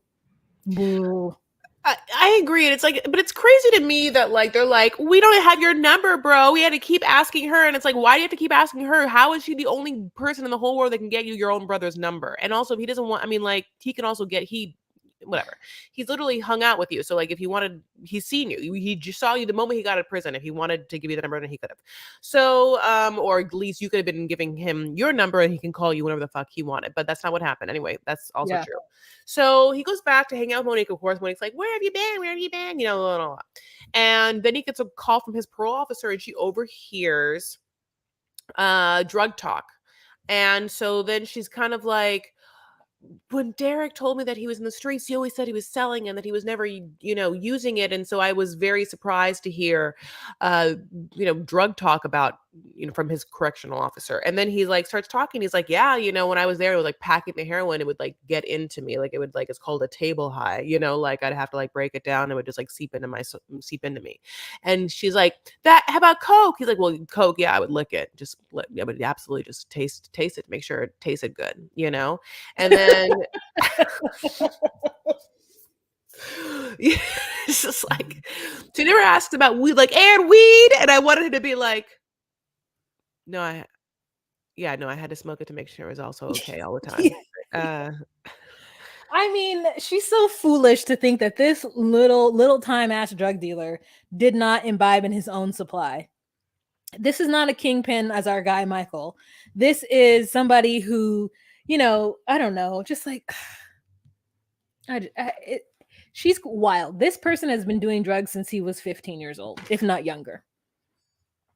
I agree. And it's like, but it's crazy to me that like, they're like, we don't have your number, bro. We had to keep asking her. And it's like, why do you have to keep asking her? How is she the only person in the whole world that can get you your own brother's number? And also, if he doesn't want, I mean, like, he can also get, whatever. He's literally hung out with you. So like, if he wanted, he's seen you. He just saw you the moment he got out of prison. If he wanted to give you the number, then he could have. So, or at least you could have been giving him your number and he can call you whenever the fuck he wanted. But that's not what happened. Anyway, that's also true. So he goes back to hang out with Monique, of course. Monique's like, where have you been? Where have you been? You know, blah, blah, blah. And then he gets a call from his parole officer and she overhears drug talk. And so then she's kind of like, when Derek told me that he was in the streets, he always said he was selling and that he was never, using it. And so I was very surprised to hear, drug talk about, from his correctional officer. And then he like starts talking. He's like, yeah, when I was there, it was like packing the heroin. It would like get into me. Like it would like, it's called a table high, like I'd have to like break it down. It would just like seep into me. And she's like, how about Coke? He's like, well, Coke. Yeah, I would lick it. I would absolutely just taste it to make sure it tasted good, and then it's just like, she never asked about weed, like, and weed. And I wanted him to be like, no, I had to smoke it to make sure it was also okay all the time. Uh, I mean, she's so foolish to think that this little time ass drug dealer did not imbibe in his own supply. This is not a kingpin as our guy Michael. This is somebody who, I don't know, just like she's wild. This person has been doing drugs since he was 15 years old, if not younger.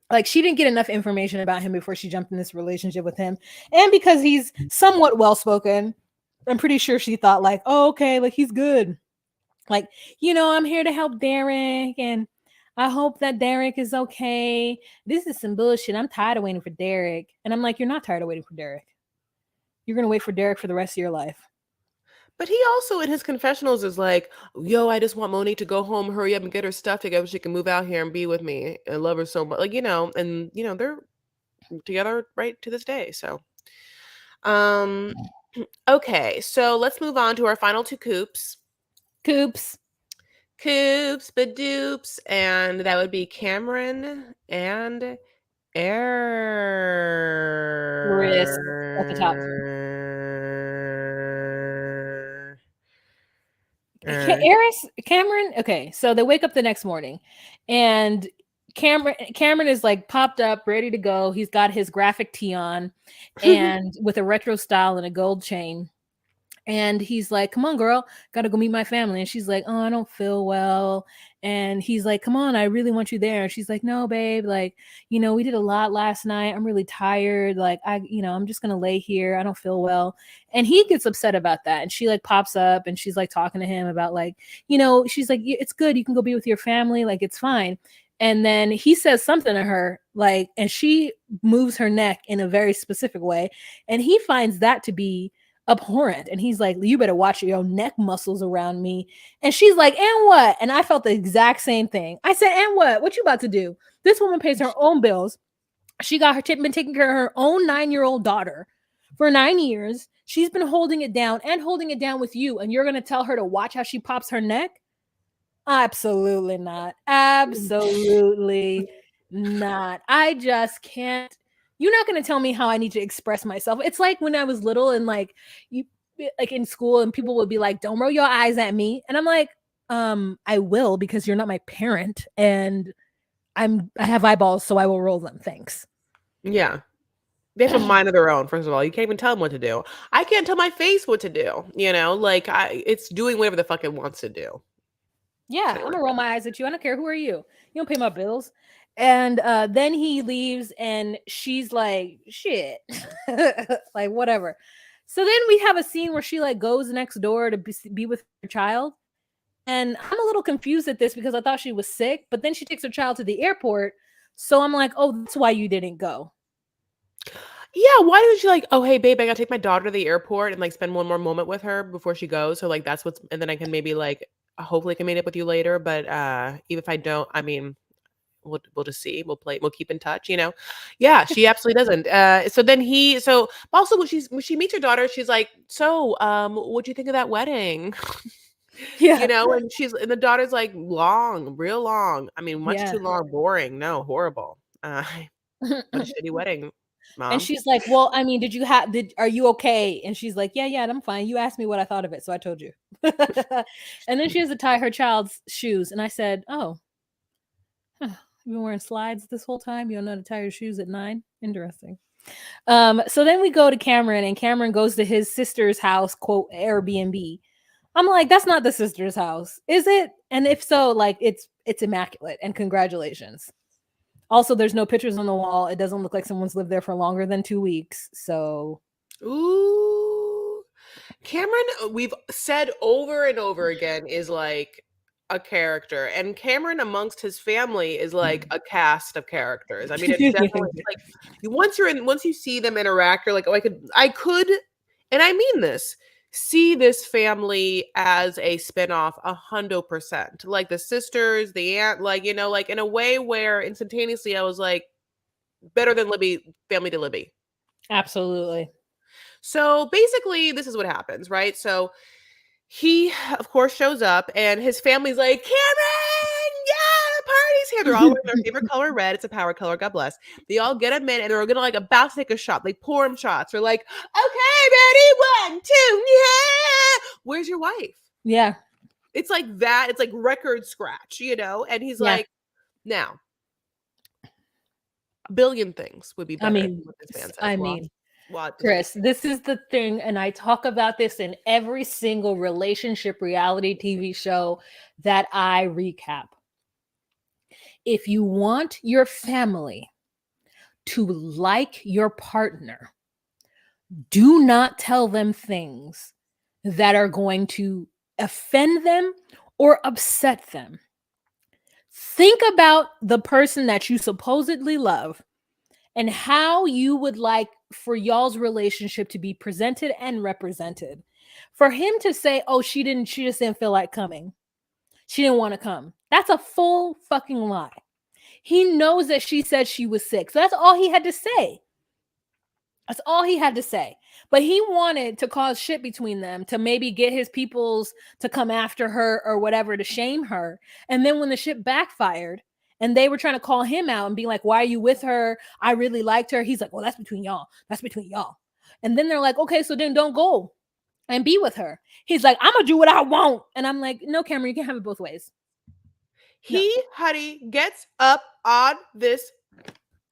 Like, she didn't get enough information about him before she jumped in this relationship with him. And because he's somewhat well spoken, I'm pretty sure she thought, like, oh, okay, like he's good. Like, I'm here to help Derek, and I hope that Derek is okay. This is some bullshit. I'm tired of waiting for Derek. And I'm like, you're not tired of waiting for Derek. You're going to wait for Derek for the rest of your life. but he also in his confessionals is like, yo, I just want Monique to go home, hurry up and get her stuff together so she can move out here and be with me. I love her so much. Like, and they're together right to this day. So um okay, so let's move on to our final two coops. Coops. Coops, badoops, and that would be Cameron and Chris at the top. Er. Cameron. Okay, so they wake up the next morning, and Cameron is like popped up, ready to go. He's got his graphic tee on, and with a retro style and a gold chain. And he's like, come on, girl, gotta go meet my family. And she's like, oh, I don't feel well. And he's like, come on, I really want you there. And she's like, no, babe, like, we did a lot last night. I'm really tired. Like, I'm just gonna lay here. I don't feel well. And he gets upset about that. And she like pops up and she's like talking to him about like, she's like, it's good. You can go be with your family. Like, it's fine. And then he says something to her, like, and she moves her neck in a very specific way. And he finds that to be abhorrent. And he's like, you better watch your neck muscles around me. And she's like, and what? And I felt the exact same thing. I said, and what you about to do? This woman pays her own bills. She got been taking care of her own 9-year-old daughter for 9 years. She's been holding it down with you, and you're going to tell her to watch how she pops her neck? Absolutely not. Absolutely not. I just can't. You're not going to tell me how I need to express myself. It's like when I was little and like in school, and people would be like, don't roll your eyes at me. And I'm like, I will, because you're not my parent, and I have eyeballs, so I will roll them. Thanks. Yeah. They have a mind of their own, first of all. You can't even tell them what to do. I can't tell my face what to do. Like it's doing whatever the fuck it wants to do. Yeah, I'm gonna roll my eyes at you. I don't care. Who are you? You don't pay my bills. And then he leaves, and she's like, shit. Like, whatever. So then we have a scene where she like goes next door to be with her child. And I'm a little confused at this because I thought she was sick, but then she takes her child to the airport. So I'm like, oh, that's why you didn't go. Yeah, why didn't she like, oh, hey, babe, I gotta take my daughter to the airport and like spend one more moment with her before she goes. So like that's and then I can maybe like hopefully I can meet up with you later. But even if I don't, I mean, we'll just see. We'll keep in touch, Yeah, she absolutely doesn't. So also when she meets her daughter, she's like, so what'd you think of that wedding? Yeah. And the daughter's like, long, real long. I mean, much too long, boring. No, horrible. What a shitty wedding, Mom. And she's like, well, I mean, are you okay? And she's like, yeah, I'm fine. You asked me what I thought of it, so I told you. And then she has to tie her child's shoes. And I said, oh, you've been wearing slides this whole time? You don't know how to tie your shoes at 9? Interesting. So then we go to Cameron, and Cameron goes to his sister's house, quote, Airbnb. I'm like, that's not the sister's house, is it? And if so, like, it's immaculate, and congratulations. Also, there's no pictures on the wall. It doesn't look like someone's lived there for longer than 2 weeks. So, ooh, Cameron, we've said over and over again, is like a character, and Cameron amongst his family is like a cast of characters. I mean, it's definitely like once you see them interact, you're like, oh, I could, and I mean this, see this family as a spinoff 100%. Like the sisters, the aunt, like, like in a way where instantaneously I was like, better than Family to Libby. Absolutely. So basically, this is what happens, right? So he, of course, shows up, and his family's like, Cameron, yeah, the party's his hair. They're all wearing their favorite color, red. It's a power color. God bless. They all get him in, and they're gonna like about to take a shot. They pour him shots. They're like, okay, ready, 1, 2, yeah. Where's your wife? Yeah. It's like that. It's like record scratch, you know. And he's Yeah. like, now, a billion things would be better. Than what this man says. What Chris, this is the thing, and I talk about this in every single relationship reality TV show that I recap. If you want your family to like your partner, do not tell them things that are going to offend them or upset them. Think about the person that you supposedly love and how you would like for y'all's relationship to be presented and represented. For him to say, oh, she just didn't feel like coming. She didn't want to come. That's a full fucking lie. He knows that she said she was sick. So that's all he had to say. That's all he had to say. But he wanted to cause shit between them, to maybe get his peoples to come after her or whatever, to shame her. And then when the shit backfired and they were trying to call him out and be like, why are you with her? I really liked her. He's like, well, that's between y'all. That's between y'all. And then they're like, okay, so then don't go and be with her. He's like, I'm going to do what I want. And I'm like, no, Cameron, you can't have it both ways. He, honey, gets up on this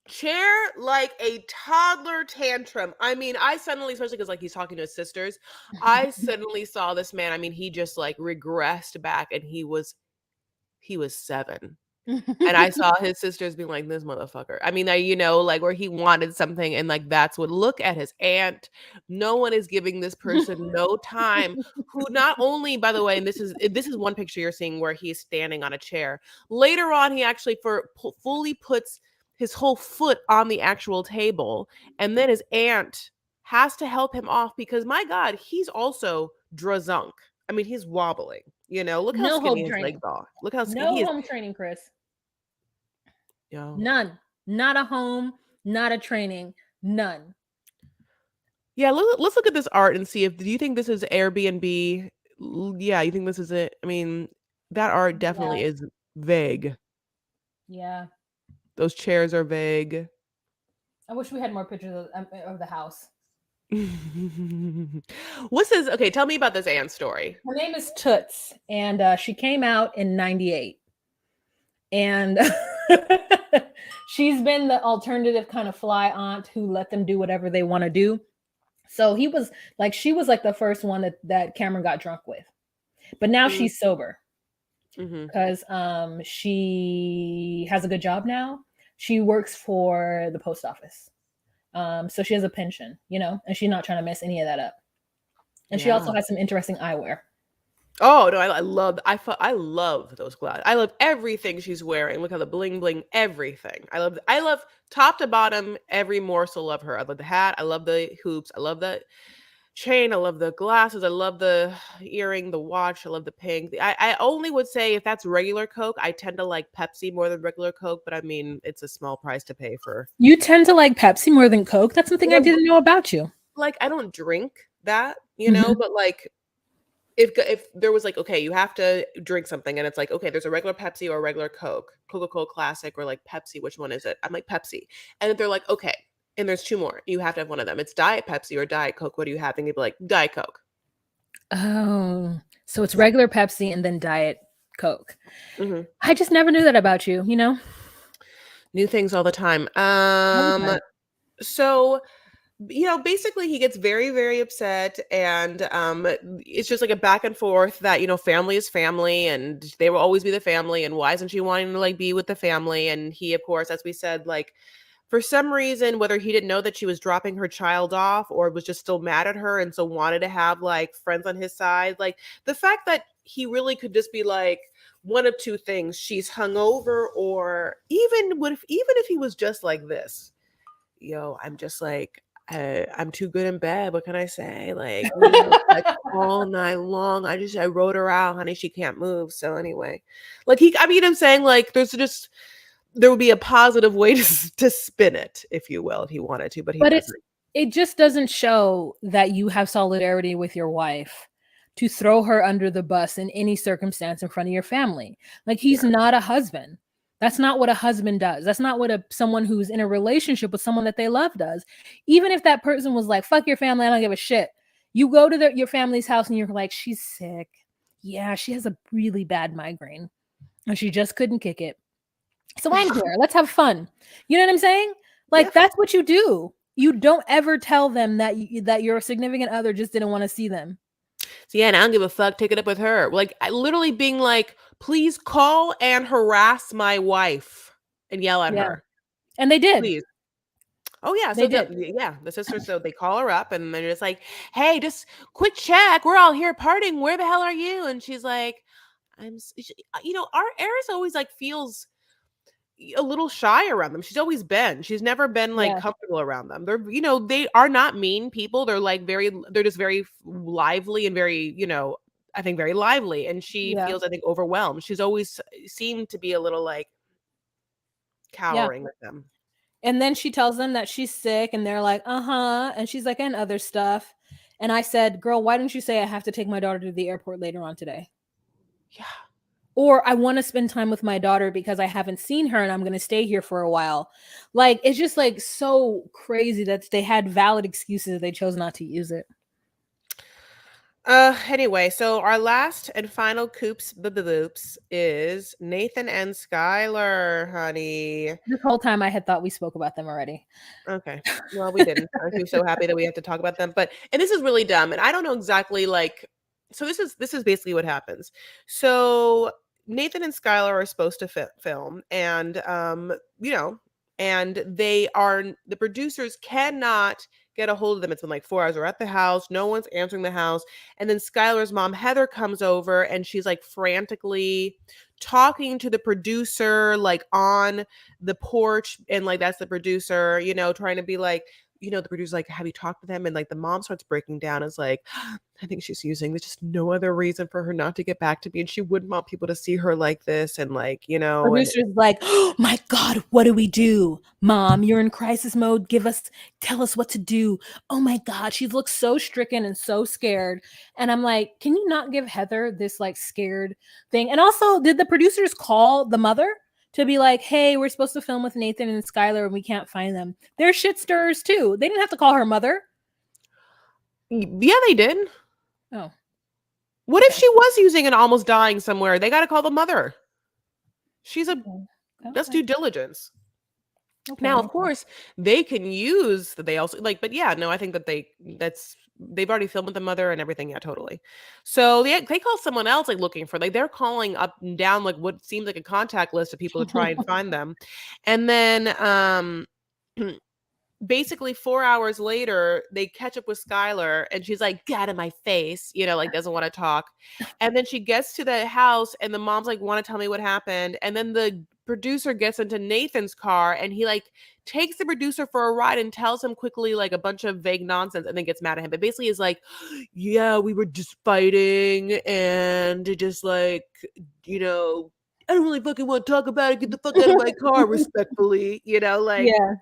chair like a toddler tantrum. I mean, I suddenly, especially because like he's talking to his sisters, I suddenly saw this man. I mean, he just like regressed back, and he was 7. And I saw his sisters being like, this motherfucker. I mean, you know, like where he wanted something, and like that's what, look at his aunt. No one is giving this person no time. Who not only, by the way, and this is one picture you're seeing where he's standing on a chair. Later on, he actually fully puts his whole foot on the actual table, and then his aunt has to help him off because, my God, he's also drazunk. I mean, he's wobbling. You know, look how skinny his legs are. Look how skinny he is. No home training, Chris. Yo. None. Not a home, not a training, none. Yeah, let's look at this art and see if, do you think this is Airbnb? Yeah, you think this is it? I mean, that art definitely is vague. Yeah. Those chairs are vague. I wish we had more pictures of the house. What's this? Okay, tell me about this aunt story. Her name is Toots, and she came out in 98. And she's been the alternative kind of fly aunt who let them do whatever they want to do. So she was like the first one that Cameron got drunk with. But now she's sober because she has a good job now. She works for the post office. So she has a pension, you know, and she's not trying to mess any of that up. And she also has some interesting eyewear. Oh no, I love those glasses. I love everything she's wearing. Look at the bling bling, everything. I love top to bottom every morsel of her. I love the hat. I love the hoops. I love the chain. I love the glasses. I love the earring, the watch. I love the pink. I only would say if that's regular Coke, I tend to like Pepsi more than regular Coke. But I mean, it's a small price to pay for. You tend to like Pepsi more than Coke? That's something I didn't know about you. Like, I don't drink that, you know, but like, if there was like, okay, you have to drink something, and it's like, okay, there's a regular Pepsi or a regular Coke, Coca-Cola Classic or like Pepsi, which one is it? I'm like, Pepsi. And if they're like, okay, and there's 2 more, you have to have one of them. It's Diet Pepsi or Diet Coke. What are you having? You'd be like, Diet Coke. Oh, so it's regular Pepsi and then Diet Coke. I just never knew that about you, you know? New things all the time. So, you know, basically he gets very, very upset, and it's just like a back and forth that, you know, family is family and they will always be the family, and why isn't she wanting to like be with the family? And he, of course, as we said, like for some reason, whether he didn't know that she was dropping her child off or was just still mad at her and so wanted to have like friends on his side, like the fact that he really could just be like one of 2 things: she's hungover, or even if he was just like this, yo, I'm just like, I'm too good in bed. What can I say? Like, like all night long. I wrote her out, honey. She can't move. So anyway, like I'm saying, like there would be a positive way to spin it, if you will, if he wanted to, but it just doesn't show that you have solidarity with your wife to throw her under the bus in any circumstance in front of your family. Like, he's not a husband. That's not what a husband does. That's not what someone who's in a relationship with someone that they love does. Even if that person was like, fuck your family, I don't give a shit. You go to your family's house and you're like, she's sick. Yeah, she has a really bad migraine and she just couldn't kick it. So I'm here. Let's have fun. You know what I'm saying? Yeah. Like that's what you do. You don't ever tell them that that your significant other just didn't want to see them. So yeah, and I don't give a fuck. Take it up with her. Like literally being like, please call and harass my wife and yell at Yeah. her. And they did. Please. Oh yeah, They so did. the sisters, so they call her up and they're just like, "Hey, just quick check. We're all here partying. Where the hell are you?" And she's like, our Eris always like feels a little shy around them. She's always been. She's never been like Yeah. comfortable around them. They're, they are not mean people. They're like they're just very lively and very, I think very lively. And she Yeah. feels, I think, overwhelmed. She's always seemed to be a little like Yeah. cowering with them. And then she tells them that she's sick and they're like, "Uh-huh." And she's like, "And other stuff." And I said, "Girl, why don't you say I have to take my daughter to the airport later on today?" Yeah. Or I want to spend time with my daughter because I haven't seen her and I'm going to stay here for a while. Like it's just like so crazy that they had valid excuses. They chose not to use it. Anyway, so our last and final boops is Nathan and Skylar, honey. This whole time I had thought we spoke about them already. Okay. Well, we didn't. I'm so happy that we have to talk about them. And this is really dumb. And I don't know exactly like, so this is basically what happens. So Nathan and Skylar are supposed to film, and and the producers cannot get a hold of them. It's been like 4 hours. We're at the house. No one's answering the house. And then Skylar's mom, Heather, comes over and she's like frantically talking to the producer, like on the porch. And like, that's the producer, trying to be like, the producer's like, have you talked to them? And like the mom starts breaking down. Is like, I think she's using, there's just no other reason for her not to get back to me. And she wouldn't want people to see her like this. And like, and Producer's like, "Oh my God, what do we do? Mom, you're in crisis mode. Tell us what to do. Oh my God." She looks so stricken and so scared. And I'm like, can you not give Heather this like scared thing? And also, did the producers call the mother to be like, hey, we're supposed to film with Nathan and Skylar and we can't find them? They're shit stirrers too. They didn't have to call her mother. yeah, they did. Oh. What if she was using and almost dying somewhere? They got to call the mother. She's that's due diligence. Okay, now, of course, they can use they also like, but yeah, no, I think that they've already filmed with the mother and everything. Yeah, totally. So they call someone else like looking for, like they're calling up and down like what seems like a contact list of people to try and find them. And then basically 4 hours later, they catch up with Skylar and she's like, get out of my face, like doesn't want to talk. And then she gets to the house and the mom's like, want to tell me what happened. And then the producer gets into Nathan's car and he like takes the producer for a ride and tells him quickly like a bunch of vague nonsense and then gets mad at him. But basically is like, yeah, we were just fighting and it just like, I don't really fucking want to talk about it. Get the fuck out of my car, respectfully, like. Yeah.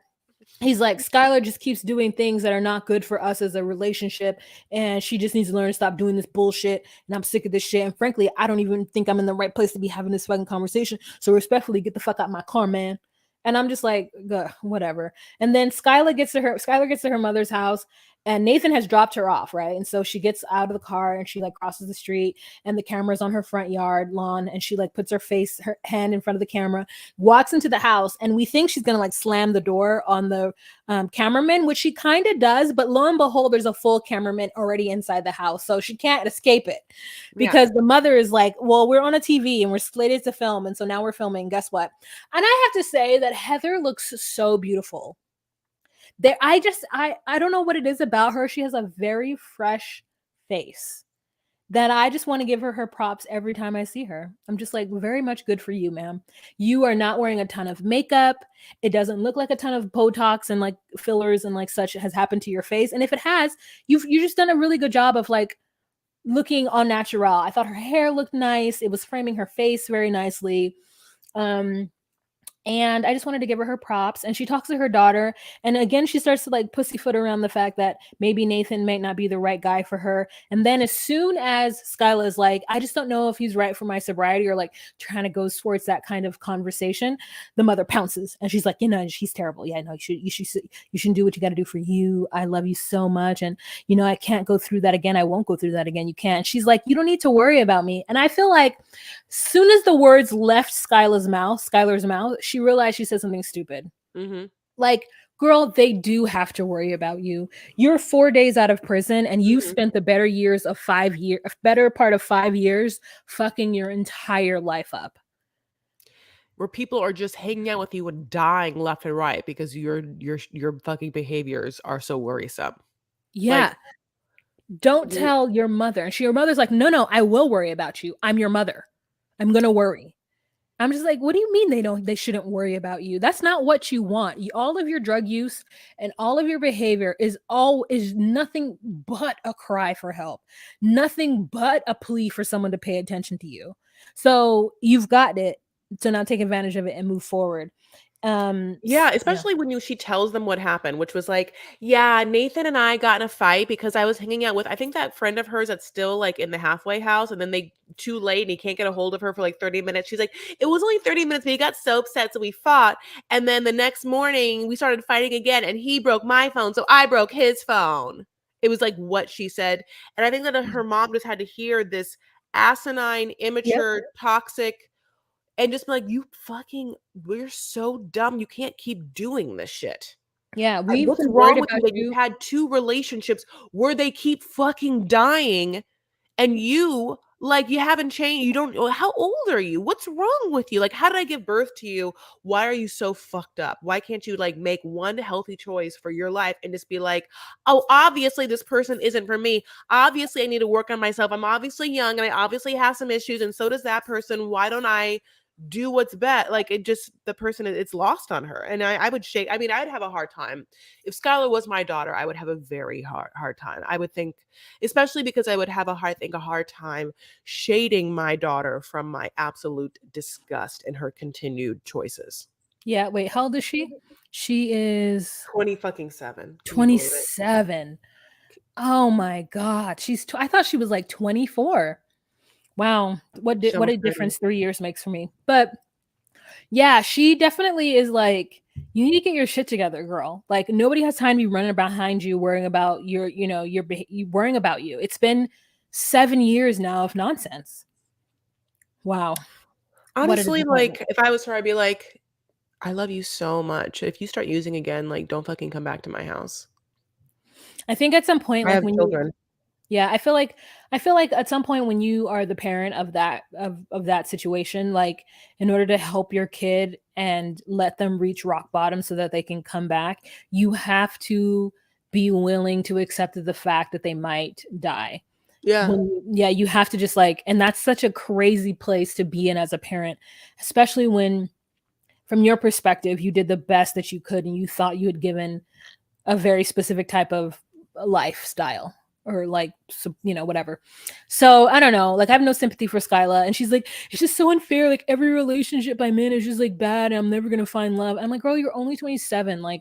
He's like, Skylar just keeps doing things that are not good for us as a relationship. And she just needs to learn to stop doing this bullshit. And I'm sick of this shit. And frankly, I don't even think I'm in the right place to be having this fucking conversation. So respectfully, get the fuck out of my car, man. And I'm just like, whatever. And then Skylar gets to her mother's house and Nathan has dropped her off, right? And so she gets out of the car and she like crosses the street and the camera's on her front yard lawn and she like puts her hand in front of the camera, walks into the house, and we think she's gonna like slam the door on the cameraman, which she kind of does, but lo and behold, there's a full cameraman already inside the house, so she can't escape it because the mother is like, well, we're on a TV and we're slated to film, and so now we're filming. Guess what? And I have to say that Heather looks so beautiful. I don't know what it is about her. She has a very fresh face that I just want to give her props every time I see her. I'm just like, very much good for you, ma'am. You are not wearing a ton of makeup. It doesn't look like a ton of Botox and like fillers and like such has happened to your face. And if it has, you've just done a really good job of like looking au natural. I thought her hair looked nice. It was framing her face very nicely. And I just wanted to give her props. And she talks to her daughter. And again, she starts to like pussyfoot around the fact that maybe Nathan might not be the right guy for her. And then as soon as Skyla is like, I just don't know if he's right for my sobriety, or like trying to go towards that kind of conversation, the mother pounces and she's like, you know, she's terrible. Yeah, no, you shouldn't do what you got to do for you. I love you so much. And, you know, I can't go through that again. I won't go through that again. You can't. She's like, you don't need to worry about me. And I feel like soon as the words left Skylar's mouth, she realized she said something stupid. Mm-hmm. Like, girl, they do have to worry about you. You're 4 days out of prison and you Mm-hmm. spent the better part of 5 years fucking your entire life up. Where people are just hanging out with you and dying left and right because your fucking behaviors are so worrisome. Like, Yeah. Don't tell your mother. And your mother's like, no, I will worry about you. I'm your mother. I'm going to worry. I'm just like, what do you mean they shouldn't worry about you? That's not what you want. All of your drug use and all of your behavior is nothing but a cry for help. Nothing but a plea for someone to pay attention to you. So you've got it to not take advantage of it and move forward. yeah, Yeah. especially when she tells them what happened, which was like, yeah, Nathan and I got in a fight because I was hanging out with, I think, that friend of hers that's still like in the halfway house, and then they too late and he can't get a hold of her for like 30 minutes. She's like, it was only 30 minutes, but he got so upset, so we fought. And then the next morning we started fighting again, and he broke my phone, so I broke his phone. It was like what she said. And I think that her mom just had to hear this asinine, Yep. immature, toxic, and just be like, we're so dumb. You can't keep doing this shit. Yeah. We've What's been worried wrong with you about that you've you. had 2 relationships where they keep fucking dying, and you, like, you haven't changed. You don't, how old are you? What's wrong with you? Like, how did I give birth to you? Why are you so fucked up? Why can't you, like, make one healthy choice for your life and just be like, oh, obviously this person isn't for me. Obviously I need to work on myself. I'm obviously young and I obviously have some issues, and so does that person. Why don't I do what's best? Like, it just, the person, it's lost on her. And I would shake, I mean, I'd have a hard time. If Skylar was my daughter, I would have a very hard time. I would think, especially because I would have a hard time shading my daughter from my absolute disgust and her continued choices. Yeah. Wait, how old is she? She is 20 fucking 7. Can you believe it? 27. Oh my god, I thought she was like 24. Wow, She's what a almost 30. difference 3 years makes for me. But yeah, she definitely is like, you need to get your shit together, girl. Like, nobody has time to be running behind you worrying about you worrying about you. It's been 7 years now of nonsense. Wow, what a Honestly, disappointment. like, if I was her, I'd be like, I love you so much. If you start using again, like, don't fucking come back to my house. I think at some point, I like have when you children. Yeah, I feel like at some point when you are the parent of that situation, like, in order to help your kid and let them reach rock bottom so that they can come back, you have to be willing to accept the fact that they might die. Yeah. Yeah, you have to just like, and that's such a crazy place to be in as a parent, especially when from your perspective you did the best that you could and you thought you had given a very specific type of lifestyle, or like, whatever. So I don't know, like, I have no sympathy for Skyla, and she's like, it's just so unfair, like every relationship I'm in is just like bad and I'm never gonna find love. I'm like, girl, you're only 27. Like,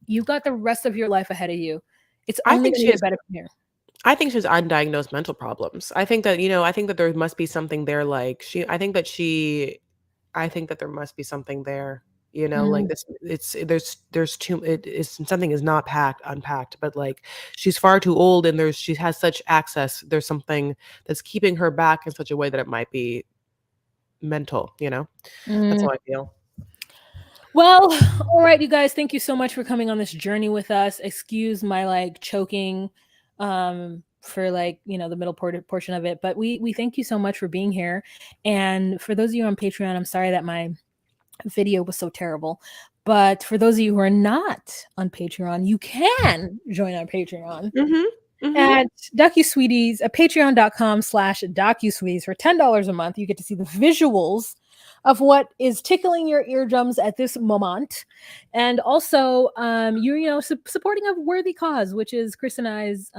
you've got the rest of your life ahead of you. It's I only think gonna she get has better from here. I think she has undiagnosed mental problems. I think that there must be something there, like, I think that there must be something there, like Mm, this, there's too, it is, something is not unpacked, but like, she's far too old and she has such access. There's something that's keeping her back in such a way that it might be mental. That's mm. how I feel. Well, all right, you guys, thank you so much for coming on this journey with us. Excuse my like choking for like, the middle portion of it, but we thank you so much for being here. And for those of you on Patreon, I'm sorry that my video was so terrible. But for those of you who are not on Patreon, you can join our Patreon Mhm. Mhm. at DocuSweeties at patreon.com/DocuSweeties for $10 a month. You get to see the visuals of what is tickling your eardrums at this moment. And also, you're, supporting a worthy cause, which is Chris and I's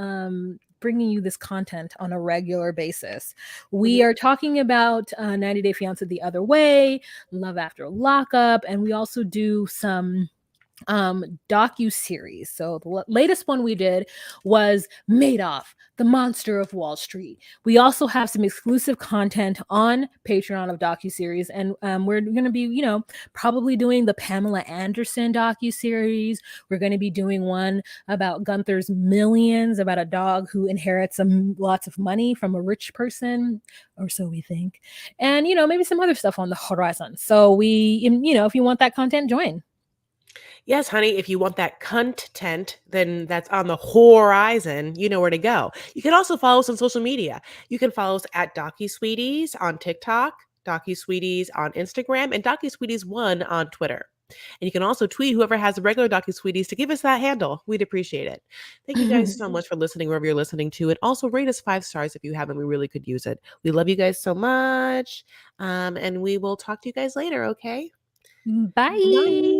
bringing you this content on a regular basis. We Mhm. are talking about 90 Day Fiance the Other Way, Love After Lockup, and we also do some docu-series. So the latest one we did was Madoff, the Monster of Wall Street. We also have some exclusive content on Patreon of docu-series, and we're going to be, probably doing the Pamela Anderson docu-series. We're going to be doing one about Gunther's Millions, about a dog who inherits lots of money from a rich person, or so we think. And maybe some other stuff on the horizon. So if you want that content, join. Yes, honey, if you want that content, then that's on the horizon. You know where to go. You can also follow us on social media. You can follow us at DocuSweeties on TikTok, DocuSweeties on Instagram, and DocuSweeties1 on Twitter. And you can also tweet whoever has the regular DocuSweeties to give us that handle. We'd appreciate it. Thank you guys so much for listening wherever you're listening to. And also rate us 5 stars if you haven't. We really could use it. We love you guys so much. And we will talk to you guys later, okay? Bye. Bye.